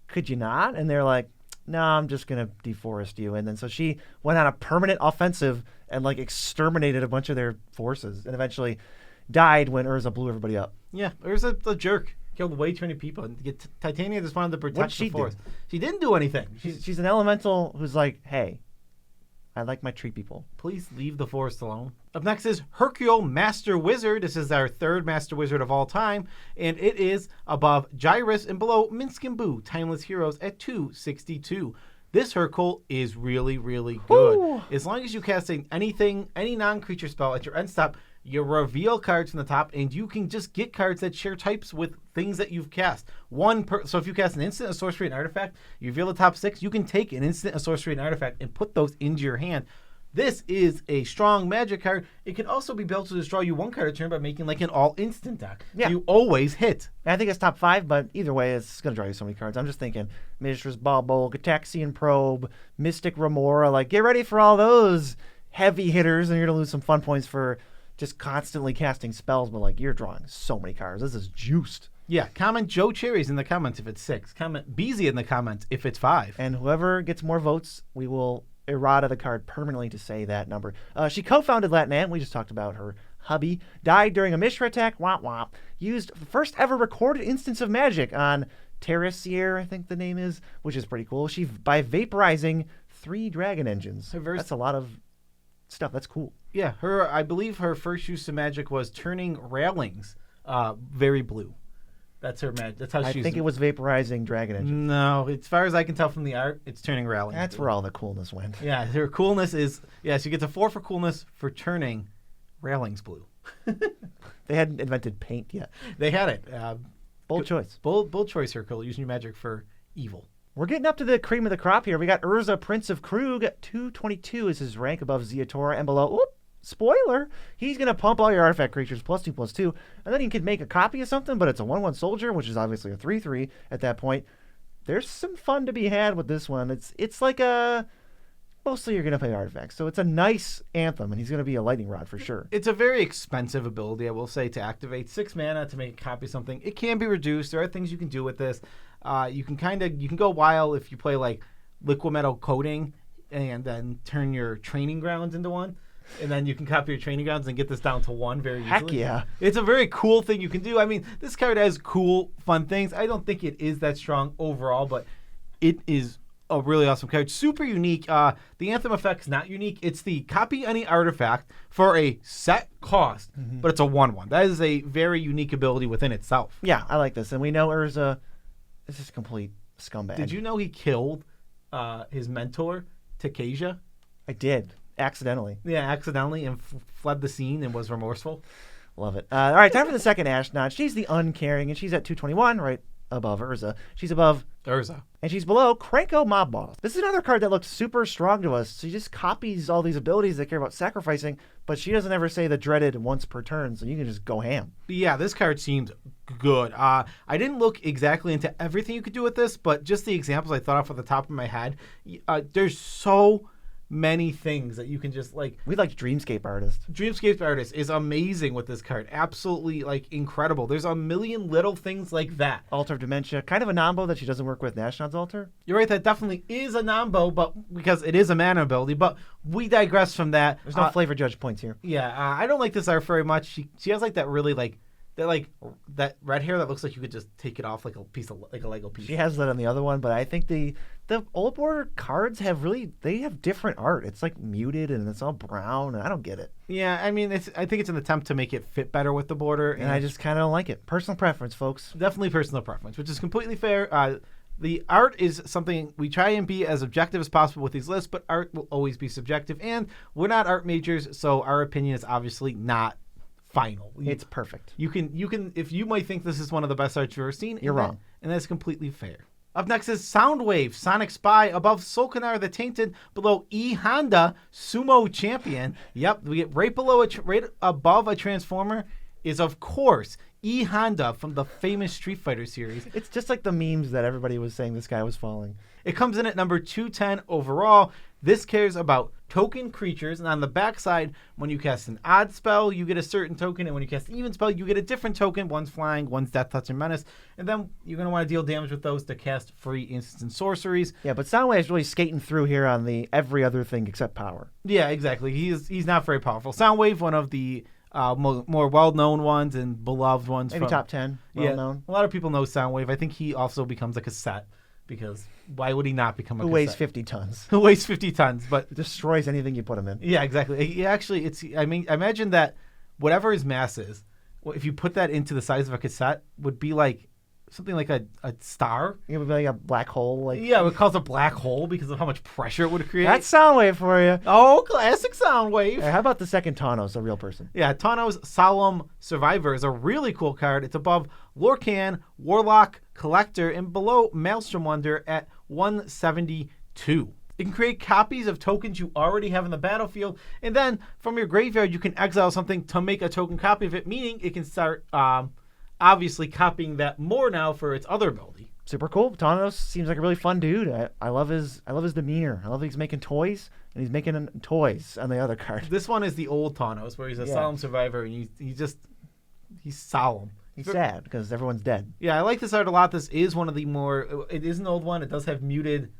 could you not? And they're like, no, I'm just going to deforest you. And then so she went on a permanent offensive and like exterminated a bunch of their forces and eventually died when Urza blew everybody up. Yeah, Urza's a jerk. Killed way too many people. And Titania just wanted to protect the forest. She didn't do anything. She's an elemental who's like, hey, I like my tree people. Please leave the forest alone. Up next is Hercule Master Wizard. This is our 3rd Master Wizard of all time, and it is above Gyrus and below Minsk and Boo, Timeless Heroes at 262. This Hercule is really, really good. Ooh. As long as you cast any non-creature spell at your end stop, you reveal cards from the top, and you can just get cards that share types with things that you've cast. So if you cast an instant, a sorcery, and artifact, you reveal the top 6, you can take an instant, a sorcery, and artifact, and put those into your hand. This is a strong Magic card. It can also be built to just draw you 1 card a turn by making like an all-instant deck. Yeah. So you always hit. I think it's top 5, but either way, it's going to draw you so many cards. I'm just thinking Mishra's Bauble, Gataxian Probe, Mystic Remora. Like, get ready for all those heavy hitters, and you're going to lose some fun points for just constantly casting spells, but like, you're drawing so many cards. This is juiced. Yeah, comment Joe Cherries in the comments if it's 6. Comment Beezy in the comments if it's 5. And whoever gets more votes, we will errata the card permanently to say that number. She co-founded LatNam. We just talked about her hubby. Died during a Mishra attack. Womp womp. Used the first ever recorded instance of magic on Terracier, I think the name is, which is pretty cool. By vaporizing 3 dragon engines. That's a lot of stuff. That's cool. Yeah, I believe her first use of magic was turning railings very blue. That's her magic. That's how she. I think it was vaporizing dragon engines. No, as far as I can tell from the art, it's turning railings. That's blue. where all the coolness went. Yeah, her coolness is she gets a 4 for coolness for turning railings blue. They hadn't invented paint yet. They had it. Bold choice. Bold choice here, Cole. Using your magic for evil. We're getting up to the cream of the crop here. We got Urza, Prince of Krug. 222 is his rank above Zeotora and below. Oop, spoiler. He's going to pump all your artifact creatures +2/+2. And then you can make a copy of something, but it's a 1/1 soldier, which is obviously a 3/3 at that point. There's some fun to be had with this one. It's like a... Mostly you're going to play artifacts. So it's a nice anthem, and he's going to be a lightning rod for sure. It's a very expensive ability, I will say, to activate. 6 mana to make a copy of something. It can be reduced. There are things you can do with this. You can go wild if you play like liquid metal coating and then turn your training grounds into 1. And then you can copy your training grounds and get this down to 1 very easily. Heck yeah. It's a very cool thing you can do. I mean, this card has cool, fun things. I don't think it is that strong overall, but it is a really awesome card. Super unique. The Anthem effect's not unique. It's the copy any artifact for a set cost, but it's a 1/1. That is a very unique ability within itself. Yeah, I like this. And we know Urza is just a complete scumbag. Did you know he killed his mentor, Takasia? I did. Accidentally. Yeah, accidentally, and fled the scene and was remorseful. Love it. All right, time for the second Ashnod. She's the uncaring, and she's at 221, right above Urza. She's above Urza. And she's below Krenko Mob Boss. This is another card that looks super strong to us. She just copies all these abilities that care about sacrificing, but she doesn't ever say the dreaded once per turn, so you can just go ham. Yeah, this card seemed good. I didn't look exactly into everything you could do with this, but just the examples I thought off at the top of my head, there's so many things that you can just like. We like Dreamscape Artist. Dreamscape Artist is amazing with this card. Absolutely like incredible. There's a million little things like that. Altar of Dementia, kind of a nombo that she doesn't work with Ashnod's Altar. You're right, that definitely is a nombo, but because it is a mana ability, but we digress from that. There's no flavor judge points here. Yeah, I don't like this art very much. She has like that really that red hair that looks like you could just take it off like a piece of like a Lego piece. She has that on the other one, but I think the old border cards have different art. It's like muted and it's all brown, and I don't get it. Yeah, I mean, I think it's an attempt to make it fit better with the border, and I just kind of don't like it. Personal preference, folks. Definitely personal preference, which is completely fair. The art is something we try and be as objective as possible with these lists, but art will always be subjective, and we're not art majors, so our opinion is obviously not final. It's perfect. You can if you might think this is one of the best arts you've ever seen, you're wrong. And that's completely fair. Up next is Soundwave, Sonic Spy, above Solkanar the Tainted, below E Honda, Sumo Champion. Yep, we get right above a Transformer is of course E Honda from the famous Street Fighter series. It's just like the memes that everybody was saying this guy was falling. It comes in at number 210 overall. This cares about token creatures, and on the backside, when you cast an odd spell, you get a certain token, and when you cast an even spell, you get a different token. One's flying, one's death, touch, and menace, and then you're going to want to deal damage with those to cast free instants and sorceries. Yeah, but Soundwave is really skating through here on the every other thing except power. Yeah, exactly. He's not very powerful. Soundwave, one of the more well-known ones and beloved ones. Maybe top 10 well-known. Yeah, a lot of people know Soundwave. I think he also becomes a cassette. Because why would he not become a Who cassette? weighs 50 tons. Who weighs 50 tons, but destroys anything you put him in. Yeah, exactly. Actually, I imagine that whatever his mass is, if you put that into the size of a cassette, would be like something like a star. It would be like a black hole. Yeah, it would cause a black hole because of how much pressure it would create. That's Soundwave for you. Oh, classic Soundwave. How about the second Tawnos, a real person? Yeah, Tawnos Solemn Survivor is a really cool card. It's above Lorcan, Warlock, Collector, and below Maelstrom Wonder at 172. It can create copies of tokens you already have in the battlefield, and then from your graveyard, you can exile something to make a token copy of it, meaning it can start obviously copying that more now for its other ability. Super cool. Thanos seems like a really fun dude. I love his demeanor. I love that he's making toys, and he's making toys on the other card. This one is the old Thanos, where he's a solemn survivor, and he's solemn. He's sad because everyone's dead. Yeah, I like this art a lot. This is one of the more... It is an old one. It does have muted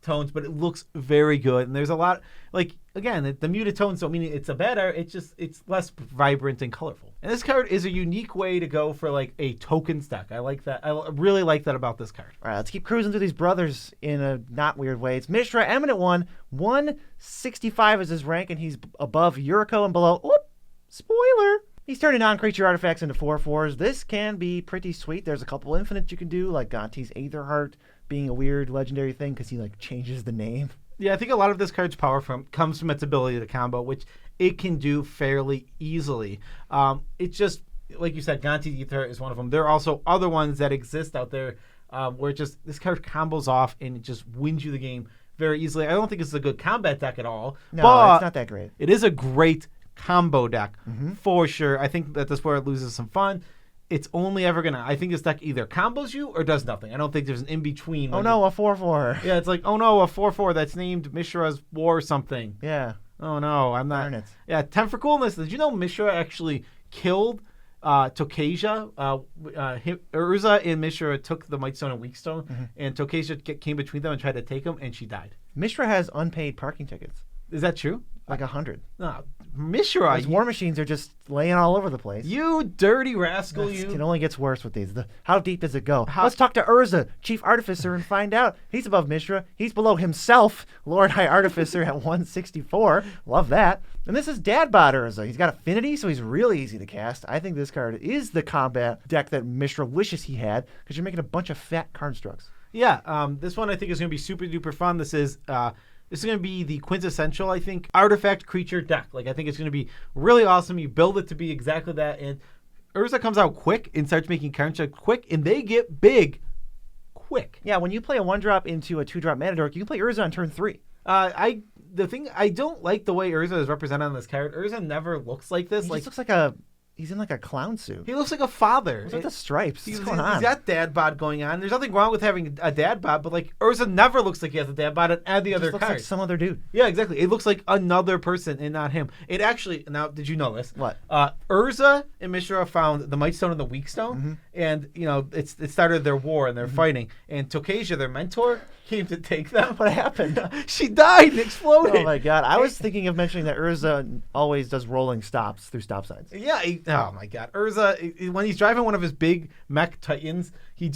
tones, but it looks very good. And there's a lot... Like, again, the muted tones don't mean it's a bad art. It's less vibrant and colorful. And this card is a unique way to go for, like, a token stack. I like that. I really like that about this card. All right, let's keep cruising through these brothers in a not weird way. It's Mishra, Eminent One. 165 is his rank, and he's above Yuriko and below... Whoop! Spoiler! He's turning non-creature artifacts into 4/4s. This can be pretty sweet. There's a couple infinites you can do, like Gonti's Aetherheart being a weird legendary thing because he like changes the name. Yeah, I think a lot of this card's power comes from its ability to combo, which it can do fairly easily. It's just, like you said, Gonti's Aetherheart is one of them. There are also other ones that exist out there where this card combos off and it just wins you the game very easily. I don't think it's a good combat deck at all. No, but it's not that great. It is a great combo deck for sure. I think that that's where it loses some fun. It's only ever gonna... I think this deck either combos you or does nothing. I don't think there's an in-between. Oh no, a 4/4. Yeah, it's like, oh no, a 4/4 that's named Mishra's War something. Yeah. Oh no, I'm not... Darn it. Yeah, 10 for coolness. Did you know Mishra actually killed Tokasia? Urza and Mishra took the Mightstone and Weakstone, and Tokasia came between them and tried to take him, and she died. Mishra has unpaid parking tickets. Is that true? Like 100. No, Mishra. His war machines are just laying all over the place. You dirty rascal, you. It only gets worse with these. How deep does it go? Let's talk to Urza, Chief Artificer, and find out. He's above Mishra. He's below himself, Lord High Artificer at 164. Love that. And this is Dadbot Urza. He's got affinity, so he's really easy to cast. I think this card is the combat deck that Mishra wishes he had because you're making a bunch of fat constructs. Yeah, this one I think is going to be super duper fun. This is going to be the quintessential, I think, artifact creature deck. Like, I think it's going to be really awesome. You build it to be exactly that. And Urza comes out quick and starts making constructs quick, and they get big quick. Yeah, when you play a 1-drop into a 2-drop mana dork, you can play Urza on turn 3. I don't like the way Urza is represented on this card. Urza never looks like this. He just looks like he's in like a clown suit. He looks like a father. What's with the stripes? What's going on? He's got dad bod going on. There's nothing wrong with having a dad bod, but like Urza never looks like he has a dad bod and the other looks cards. like some other dude. Yeah, exactly. It looks like another person and not him. It actually, now, did you know this? What? Urza and Mishra found the Mightstone and the Weakstone, and it started their war and they're fighting. And Tokasia, their mentor, came to take them. What happened? She died and exploded. Oh my god! I was thinking of mentioning that Urza always does rolling stops through stop signs. Yeah. Oh my god, Urza, when he's driving one of his big mech titans, he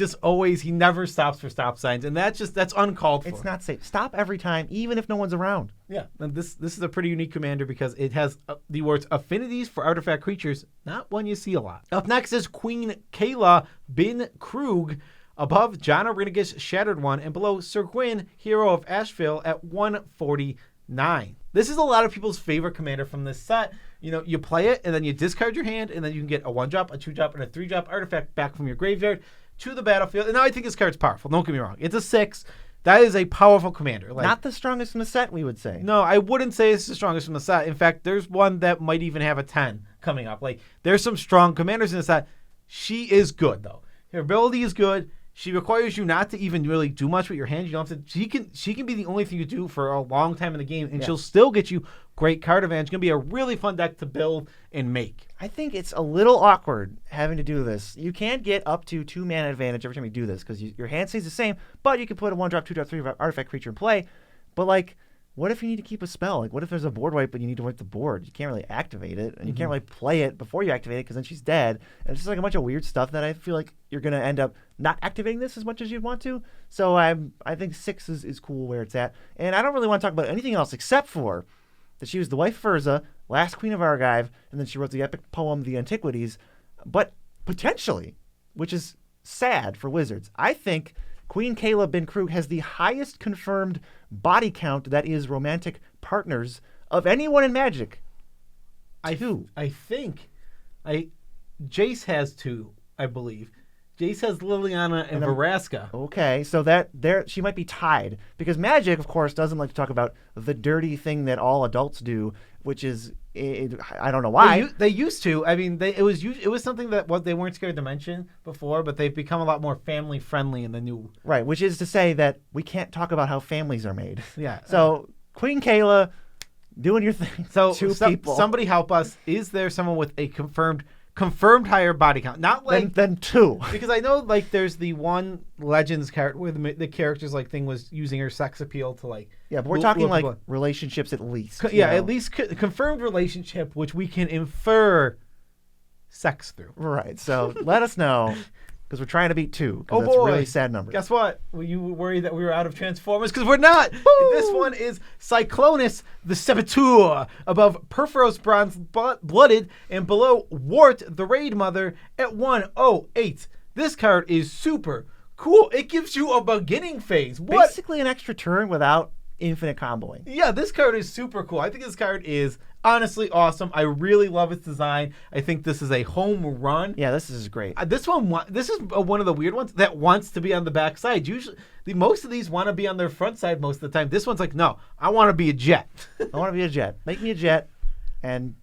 never stops for stop signs, and that's uncalled for. It's not safe. Stop every time, even if no one's around. Yeah, and this is a pretty unique commander because it has the words affinities for artifact creatures, not one you see a lot. Up next is Queen Kayla Bin Krug. Above, Jana Renegis Shattered One, and below, Sir Gwyn, Hero of Asheville at 149. This is a lot of people's favorite commander from this set. You play it, and then you discard your hand, and then you can get a 1-drop, a 2-drop, and a 3-drop artifact back from your graveyard to the battlefield. And now I think this card's powerful. Don't get me wrong. It's a 6. That is a powerful commander. Not the strongest in the set, we would say. No, I wouldn't say it's the strongest from the set. In fact, there's one that might even have a 10 coming up. Like, there's some strong commanders in the set. She is good, though. Her ability is good. She requires you not to even really do much with your hand. You don't have to. She can be the only thing you do for a long time in the game, and she'll still get you great card advantage. It's going to be a really fun deck to build and make. I think it's a little awkward having to do this. You can get up to 2 mana advantage every time you do this because your hand stays the same, but you can put a 1-drop, 2-drop, 3-drop artifact creature in play. But like, what if you need to keep a spell? Like, what if there's a board wipe, but you need to wipe the board? You can't really activate it, and you can't really play it before you activate it because then she's dead. And it's just like a bunch of weird stuff that I feel like you're going to end up not activating this as much as you'd want to. So I think 6 is cool where it's at. And I don't really want to talk about anything else except for that she was the wife of Urza, last queen of Argive, and then she wrote the epic poem, The Antiquities. But potentially, which is sad for Wizards, I think Queen Kayla Bin Krug has the highest confirmed body count that is romantic partners of anyone in Magic. I think Jace has 2, I believe. Jace has Liliana and Vraska. Okay, so that she might be tied because Magic, of course, doesn't like to talk about the dirty thing that all adults do, which is I don't know why. They used to. I mean, it was something that they weren't scared to mention before, but they've become a lot more family friendly in the new. Right, which is to say that we can't talk about how families are made. Yeah. So Queen Kayla, doing your thing. So people. Somebody help us. Is there someone with a confirmed higher body count? Not like than 2. Because I know like there's the one Legends character where the character's like thing was using her sex appeal to like. Yeah, but we're talking like relationships at least. At least confirmed relationship, which we can infer sex through. Right. So let us know. Because we're trying to beat 2. Oh, that's boy. Really sad numbers. Guess what? Were you worried that we were out of Transformers? Because we're not. Woo! This one is Cyclonus the Saboteur, above Perforos Bronze Blooded, and below Wart the Raid Mother at 108. This card is super cool. It gives you a beginning phase. Basically an extra turn without infinite comboing. Yeah, this card is super cool. I think this card is honestly awesome. I really love its design. I think this is a home run. Yeah, this is great. This is one of the weird ones that wants to be on the back side. Usually, most of these want to be on their front side most of the time. This one's like, no, I want to be a jet. I want to be a jet. Make me a jet, and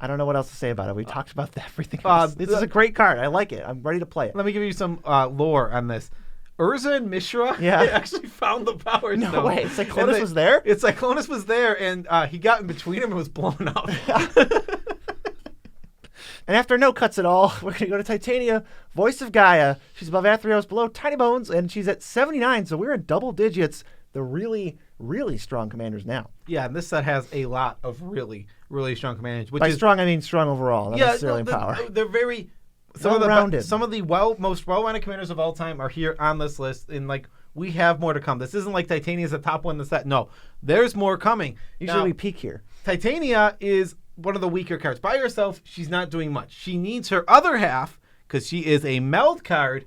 I don't know what else to say about it. We talked about everything else. This is a great card. I like it. I'm ready to play it. Let me give you some lore on this. Urza and Mishra actually found the power stone. No way. Cyclonus was there? Cyclonus was there, and he got in between them and was blown up. And after no cuts at all, we're going to go to Titania, Voice of Gaia. She's above Athreos, below Tiny Bones, and she's at 79, so we're in double digits. The really, really strong commanders now. Yeah, and this set has a lot of really, really strong commanders. By strong, I mean strong overall, not necessarily in power. They're very... Some of the most well-rounded commanders of all time are here on this list, and like we have more to come. This isn't like Titania's the top one in the set. No, there's more coming. Usually we peak here. Titania is one of the weaker cards. By herself, she's not doing much. She needs her other half because she is a meld card,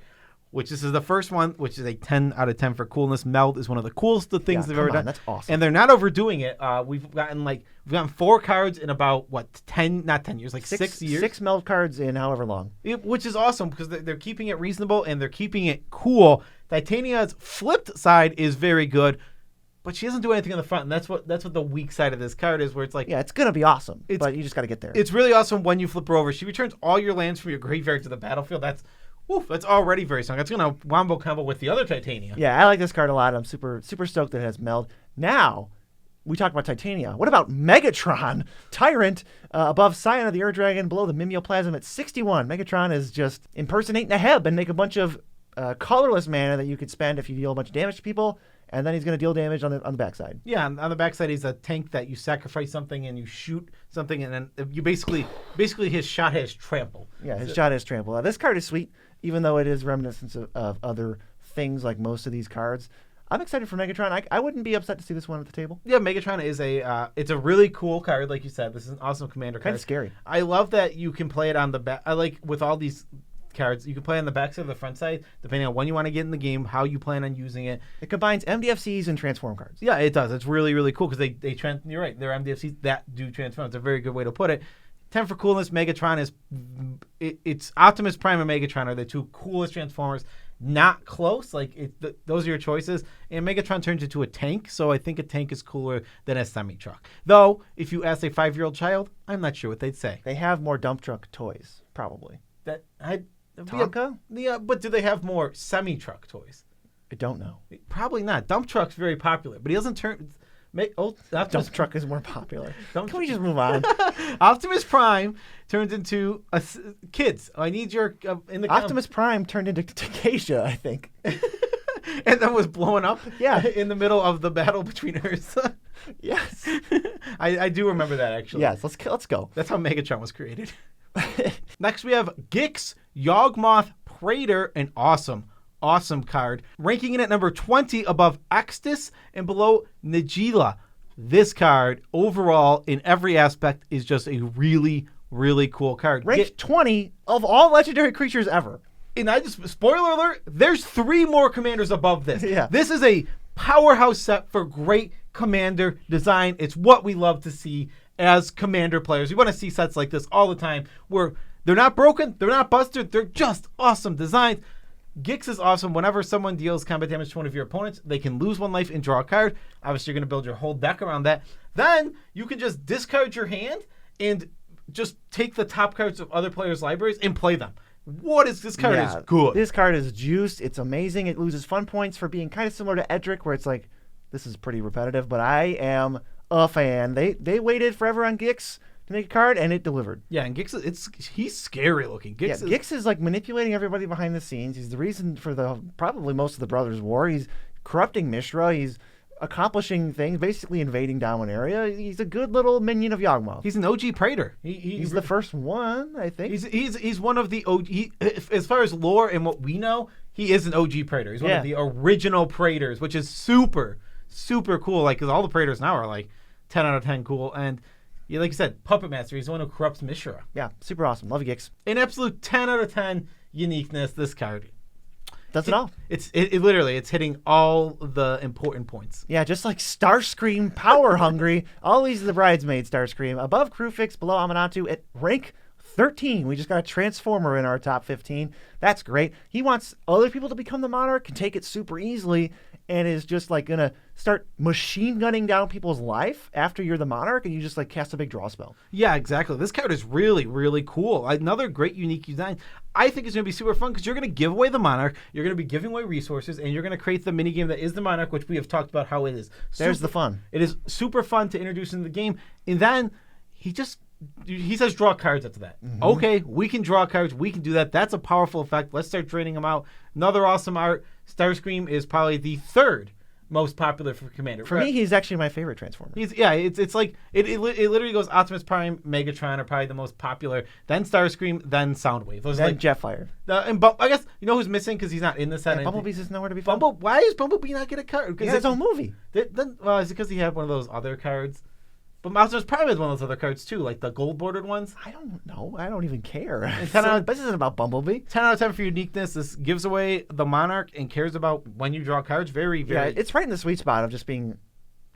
which this is the first one, which is a 10 out of 10 for coolness. Meld is one of the coolest things they've ever done. That's awesome. And they're not overdoing it. We've gotten 4 cards in about, 10 years, 6 years? 6 meld cards in however long. Which is awesome because they're keeping it reasonable and they're keeping it cool. Titania's flipped side is very good, but she doesn't do anything on the front, and that's what the weak side of this card is, where it's like... Yeah, it's going to be awesome, but you just got to get there. It's really awesome when you flip her over. She returns all your lands from your graveyard to the battlefield. That's already very strong. That's going to wombo combo with the other Titania. Yeah, I like this card a lot. I'm super stoked that it has meld. Now, we talked about Titania. What about Megatron? Tyrant, above Scion of the Ur Dragon, below the Mimeoplasm at 61. Megatron is just impersonating a Heb and make a bunch of colorless mana that you could spend if you deal a bunch of damage to people, and then he's going to deal damage on the backside. Yeah, on the backside, he's a tank that you sacrifice something and you shoot something, and then you basically his shot has trample. Yeah, his shot has trample. This card is sweet, even though it is reminiscent of other things like most of these cards. I'm excited for Megatron. I wouldn't be upset to see this one at the table. Yeah, Megatron is it's a really cool card, like you said. This is an awesome commander card. Kind of scary. I love that you can play it on the back. I like with all these cards, you can play on the back side or the front side, depending on when you want to get in the game, how you plan on using it. It combines MDFCs and transform cards. Yeah, it does. It's really, really cool because you're right, they're MDFCs that do transform. It's a very good way to put it. 10 for coolness. Megatron is it's Optimus Prime and Megatron are the two coolest Transformers. Not close. Those are your choices. And Megatron turns into a tank, so I think a tank is cooler than a semi-truck. Though, if you ask a 5-year-old child, I'm not sure what they'd say. They have more dump truck toys, probably. Tonka? Yeah, but do they have more semi-truck toys? I don't know. Probably not. Dump truck's very popular, but he doesn't turn... Dump truck is more popular. Can we just move on? Optimus Prime turns into kids. I need your in the Optimus Prime turned into Takesia, I think, and then was blowing up. Yeah, in the middle of the battle between Ursa. Yes, I do remember that actually. Yes, let's go. That's how Megatron was created. Next we have Gix Yawgmoth Praetor, an awesome card, ranking in at number 20 above Axtis and below Nagila. This card, overall, in every aspect, is just a really, really cool card. Ranked 20 of all legendary creatures ever. And spoiler alert, there's 3 more commanders above this. Yeah. This is a powerhouse set for great commander design. It's what we love to see as commander players. We want to see sets like this all the time where they're not broken, they're not busted, they're just awesome designs. Gix is awesome. Whenever someone deals combat damage to one of your opponents, they can lose 1 life and draw a card. Obviously, you're going to build your whole deck around that. Then you can just discard your hand and just take the top cards of other players' libraries and play them. This card is good. This card is juiced. It's amazing. It loses fun points for being kind of similar to Edric, where it's like, this is pretty repetitive, but I am a fan. They waited forever on Gix to make a card, and it delivered. Yeah, and Gix, he's scary looking. Gix is like manipulating everybody behind the scenes. He's the reason for probably most of the Brothers' War. He's corrupting Mishra. He's accomplishing things, basically invading down an area. He's a good little minion of Yawgmoth. He's an OG Praetor. He's the first one, I think. He's one of the OG. As far as lore and what we know, he is an OG Praetor. He's one of the original Praetors, which is super, super cool. Like, because all the Praetors now are like 10 out of 10 cool. And yeah, like you said, Puppet Master. He's the one who corrupts Mishra. Yeah, super awesome. Love you, Gix. An absolute 10 out of 10 uniqueness. This card does it all. It literally, it's hitting all the important points. Yeah, just like Starscream, power hungry. Always the bridesmaid Starscream. Above Crewfix, below Amanatu at rank 13. We just got a Transformer in our top 15. That's great. He wants other people to become the Monarch, can take it super easily, and is just like gonna start machine gunning down people's life after you're the Monarch, and you just like cast a big draw spell. Yeah, exactly. This card is really, really cool. Another great unique design. I think it's gonna be super fun because you're gonna give away the Monarch, you're gonna be giving away resources, and you're gonna create the minigame that is the Monarch, which we have talked about how it is. There's the fun. It is super fun to introduce into the game, and then he says draw cards after that. Mm-hmm. Okay, we can draw cards. We can do that. That's a powerful effect. Let's start draining them out. Another awesome art. Starscream is probably the third most popular for Commander. For me, he's actually my favorite Transformer. It's like it literally goes Optimus Prime, Megatron are probably the most popular. Then Starscream, then Soundwave. Those then like Jetfire. I guess you know who's missing because he's not in the set. Yeah, Bumblebee's just nowhere to be found. Why is Bumblebee not get a card? He has his own movie. Is it because he had one of those other cards? But Optimus Prime is one of those other cards too, like the gold bordered ones. I don't know. I don't even care. This isn't about Bumblebee. 10 out of 10 for uniqueness. This gives away the Monarch and cares about when you draw cards. Very, very. Yeah, it's right in the sweet spot of just being,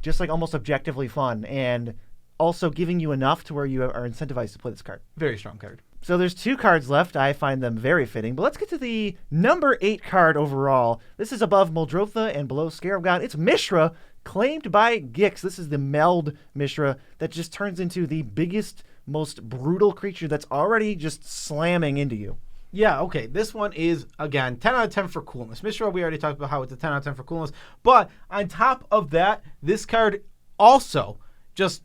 just like almost objectively fun and also giving you enough to where you are incentivized to play this card. Very strong card. So there's 2 cards left. I find them very fitting. But let's get to the number 8 card overall. This is above Muldrotha and below Scarab God. It's Mishra, claimed by Gix. This is the meld Mishra that just turns into the biggest, most brutal creature that's already just slamming into you. Yeah, okay. This one is, again, 10 out of 10 for coolness. Mishra, we already talked about how it's a 10 out of 10 for coolness. But on top of that, this card also just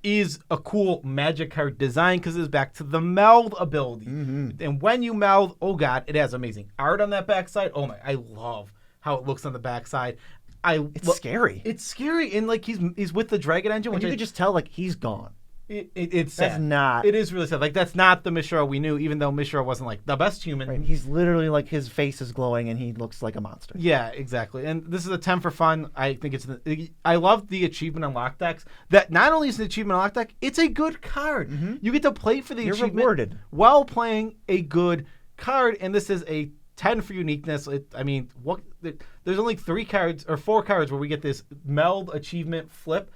is a cool magic card design because it's back to the meld ability. Mm-hmm. And when you meld, oh god, it has amazing art on that backside. Oh my, I love how it looks on the backside. It's scary. It's scary, and like he's with the Dragon Engine, which you could just tell like he's gone. It's sad. That's not. It is really sad. Like that's not the Mishra we knew, even though Mishra wasn't like the best human. Right. He's literally like his face is glowing and he looks like a monster. Yeah, exactly. And this is a 10 for fun. I think I love the achievement unlock decks. That not only is an achievement unlock deck, it's a good card. Mm-hmm. You get to play for the achievement. You're rewarded while playing a good card, and this is a 10 for uniqueness. There's only 3 cards or 4 cards where we get this meld achievement flip.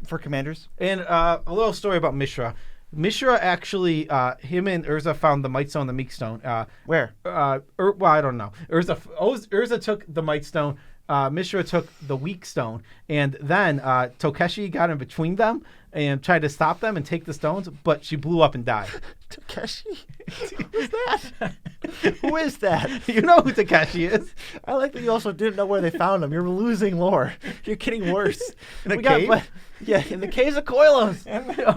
For commanders. And a little story about Mishra. Mishra actually, him and Urza found the Might Stone, the Meek Stone. Where? Well, I don't know. Urza took the Might Stone. Mishra took the Weak Stone. And then Tokeshi got in between them and tried to stop them and take the stones, but she blew up and died. Takeshi? Who's that? Who is that? You know who Takeshi is. I like that you also didn't know where they found him. You're losing lore. You're getting worse. In a cave? In the caves of Koilos.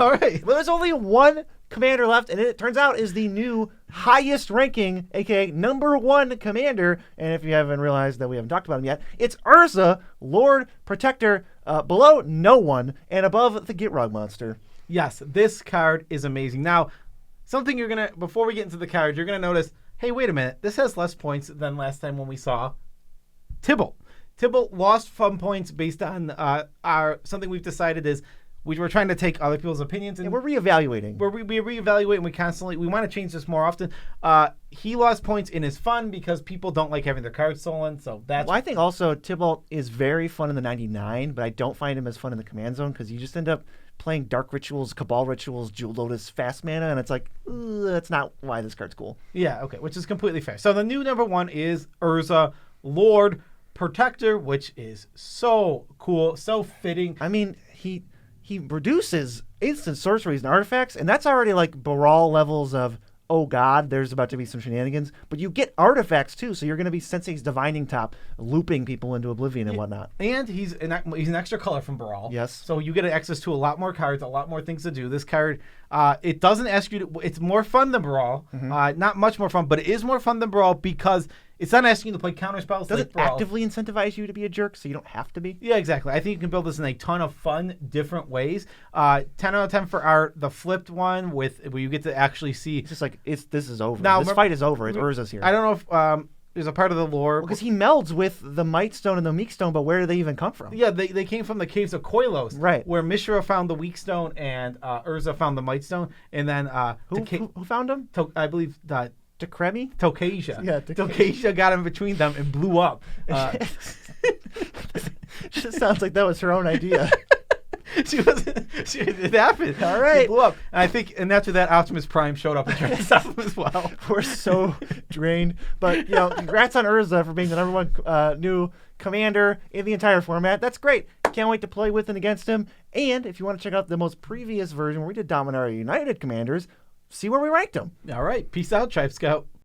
All right. Well, there's only one commander left, and it turns out is the new highest ranking, aka number 1 commander. And if you haven't realized that we haven't talked about him yet, it's Urza, Lord Protector, below no one, and above the Gitrog monster. Yes, this card is amazing. Now, something before we get into the card, you're gonna notice, hey, wait a minute, this has less points than last time when we saw Tybalt. Tybalt lost fun points based on something we've decided is we're trying to take other people's opinions and we're reevaluating. We reevaluate, and we want to change this more often. He lost points in his fun because people don't like having their cards stolen. So that's. Well, I think also Tybalt is very fun in the 99, but I don't find him as fun in the Command Zone because you just end up playing Dark Rituals, Cabal Rituals, Jewel Lotus, Fast Mana, and it's like, that's not why this card's cool. Yeah, okay, which is completely fair. So the new number 1 is Urza, Lord Protector, which is so cool, so fitting. I mean, he reduces instant sorceries and artifacts, and that's already like Baral levels of, oh god, there's about to be some shenanigans. But you get artifacts too, so you're going to be Sensei's Divining Top, looping people into oblivion and whatnot. And he's an extra color from Baral. Yes. So you get access to a lot more cards, a lot more things to do. This card, it doesn't ask you to. It's more fun than Baral. Not much more fun, but it is more fun than Baral because it's not asking you to play counter spells. Does like it Brawl. actively incentivize you to be a jerk so you don't have to be? Yeah, exactly. I think you can build this in a ton of fun, different ways. 10 out of 10 for the flipped one where you get to actually see. It's just like, this is over. Now, this fight is over. It's Urza's here. I don't know if there's a part of the lore. Because he melds with the Might Stone and the Meek Stone, but where did they even come from? Yeah, they came from the caves of Koilos. Right. Where Mishra found the Weak Stone and Urza found the Might Stone. And then who found them? I believe Dekremi? Tokasia. Yeah, Tokasia got in between them and blew up. Just sounds like that was her own idea. It happened. All right. She blew up. And after that, Optimus Prime showed up and tried to stop him as well. We're so drained. But, congrats on Urza for being the number 1 new commander in the entire format. That's great. Can't wait to play with and against him. And if you want to check out the most previous version where we did Dominaria United commanders, see where we ranked them. All right. Peace out, Tribe Scout.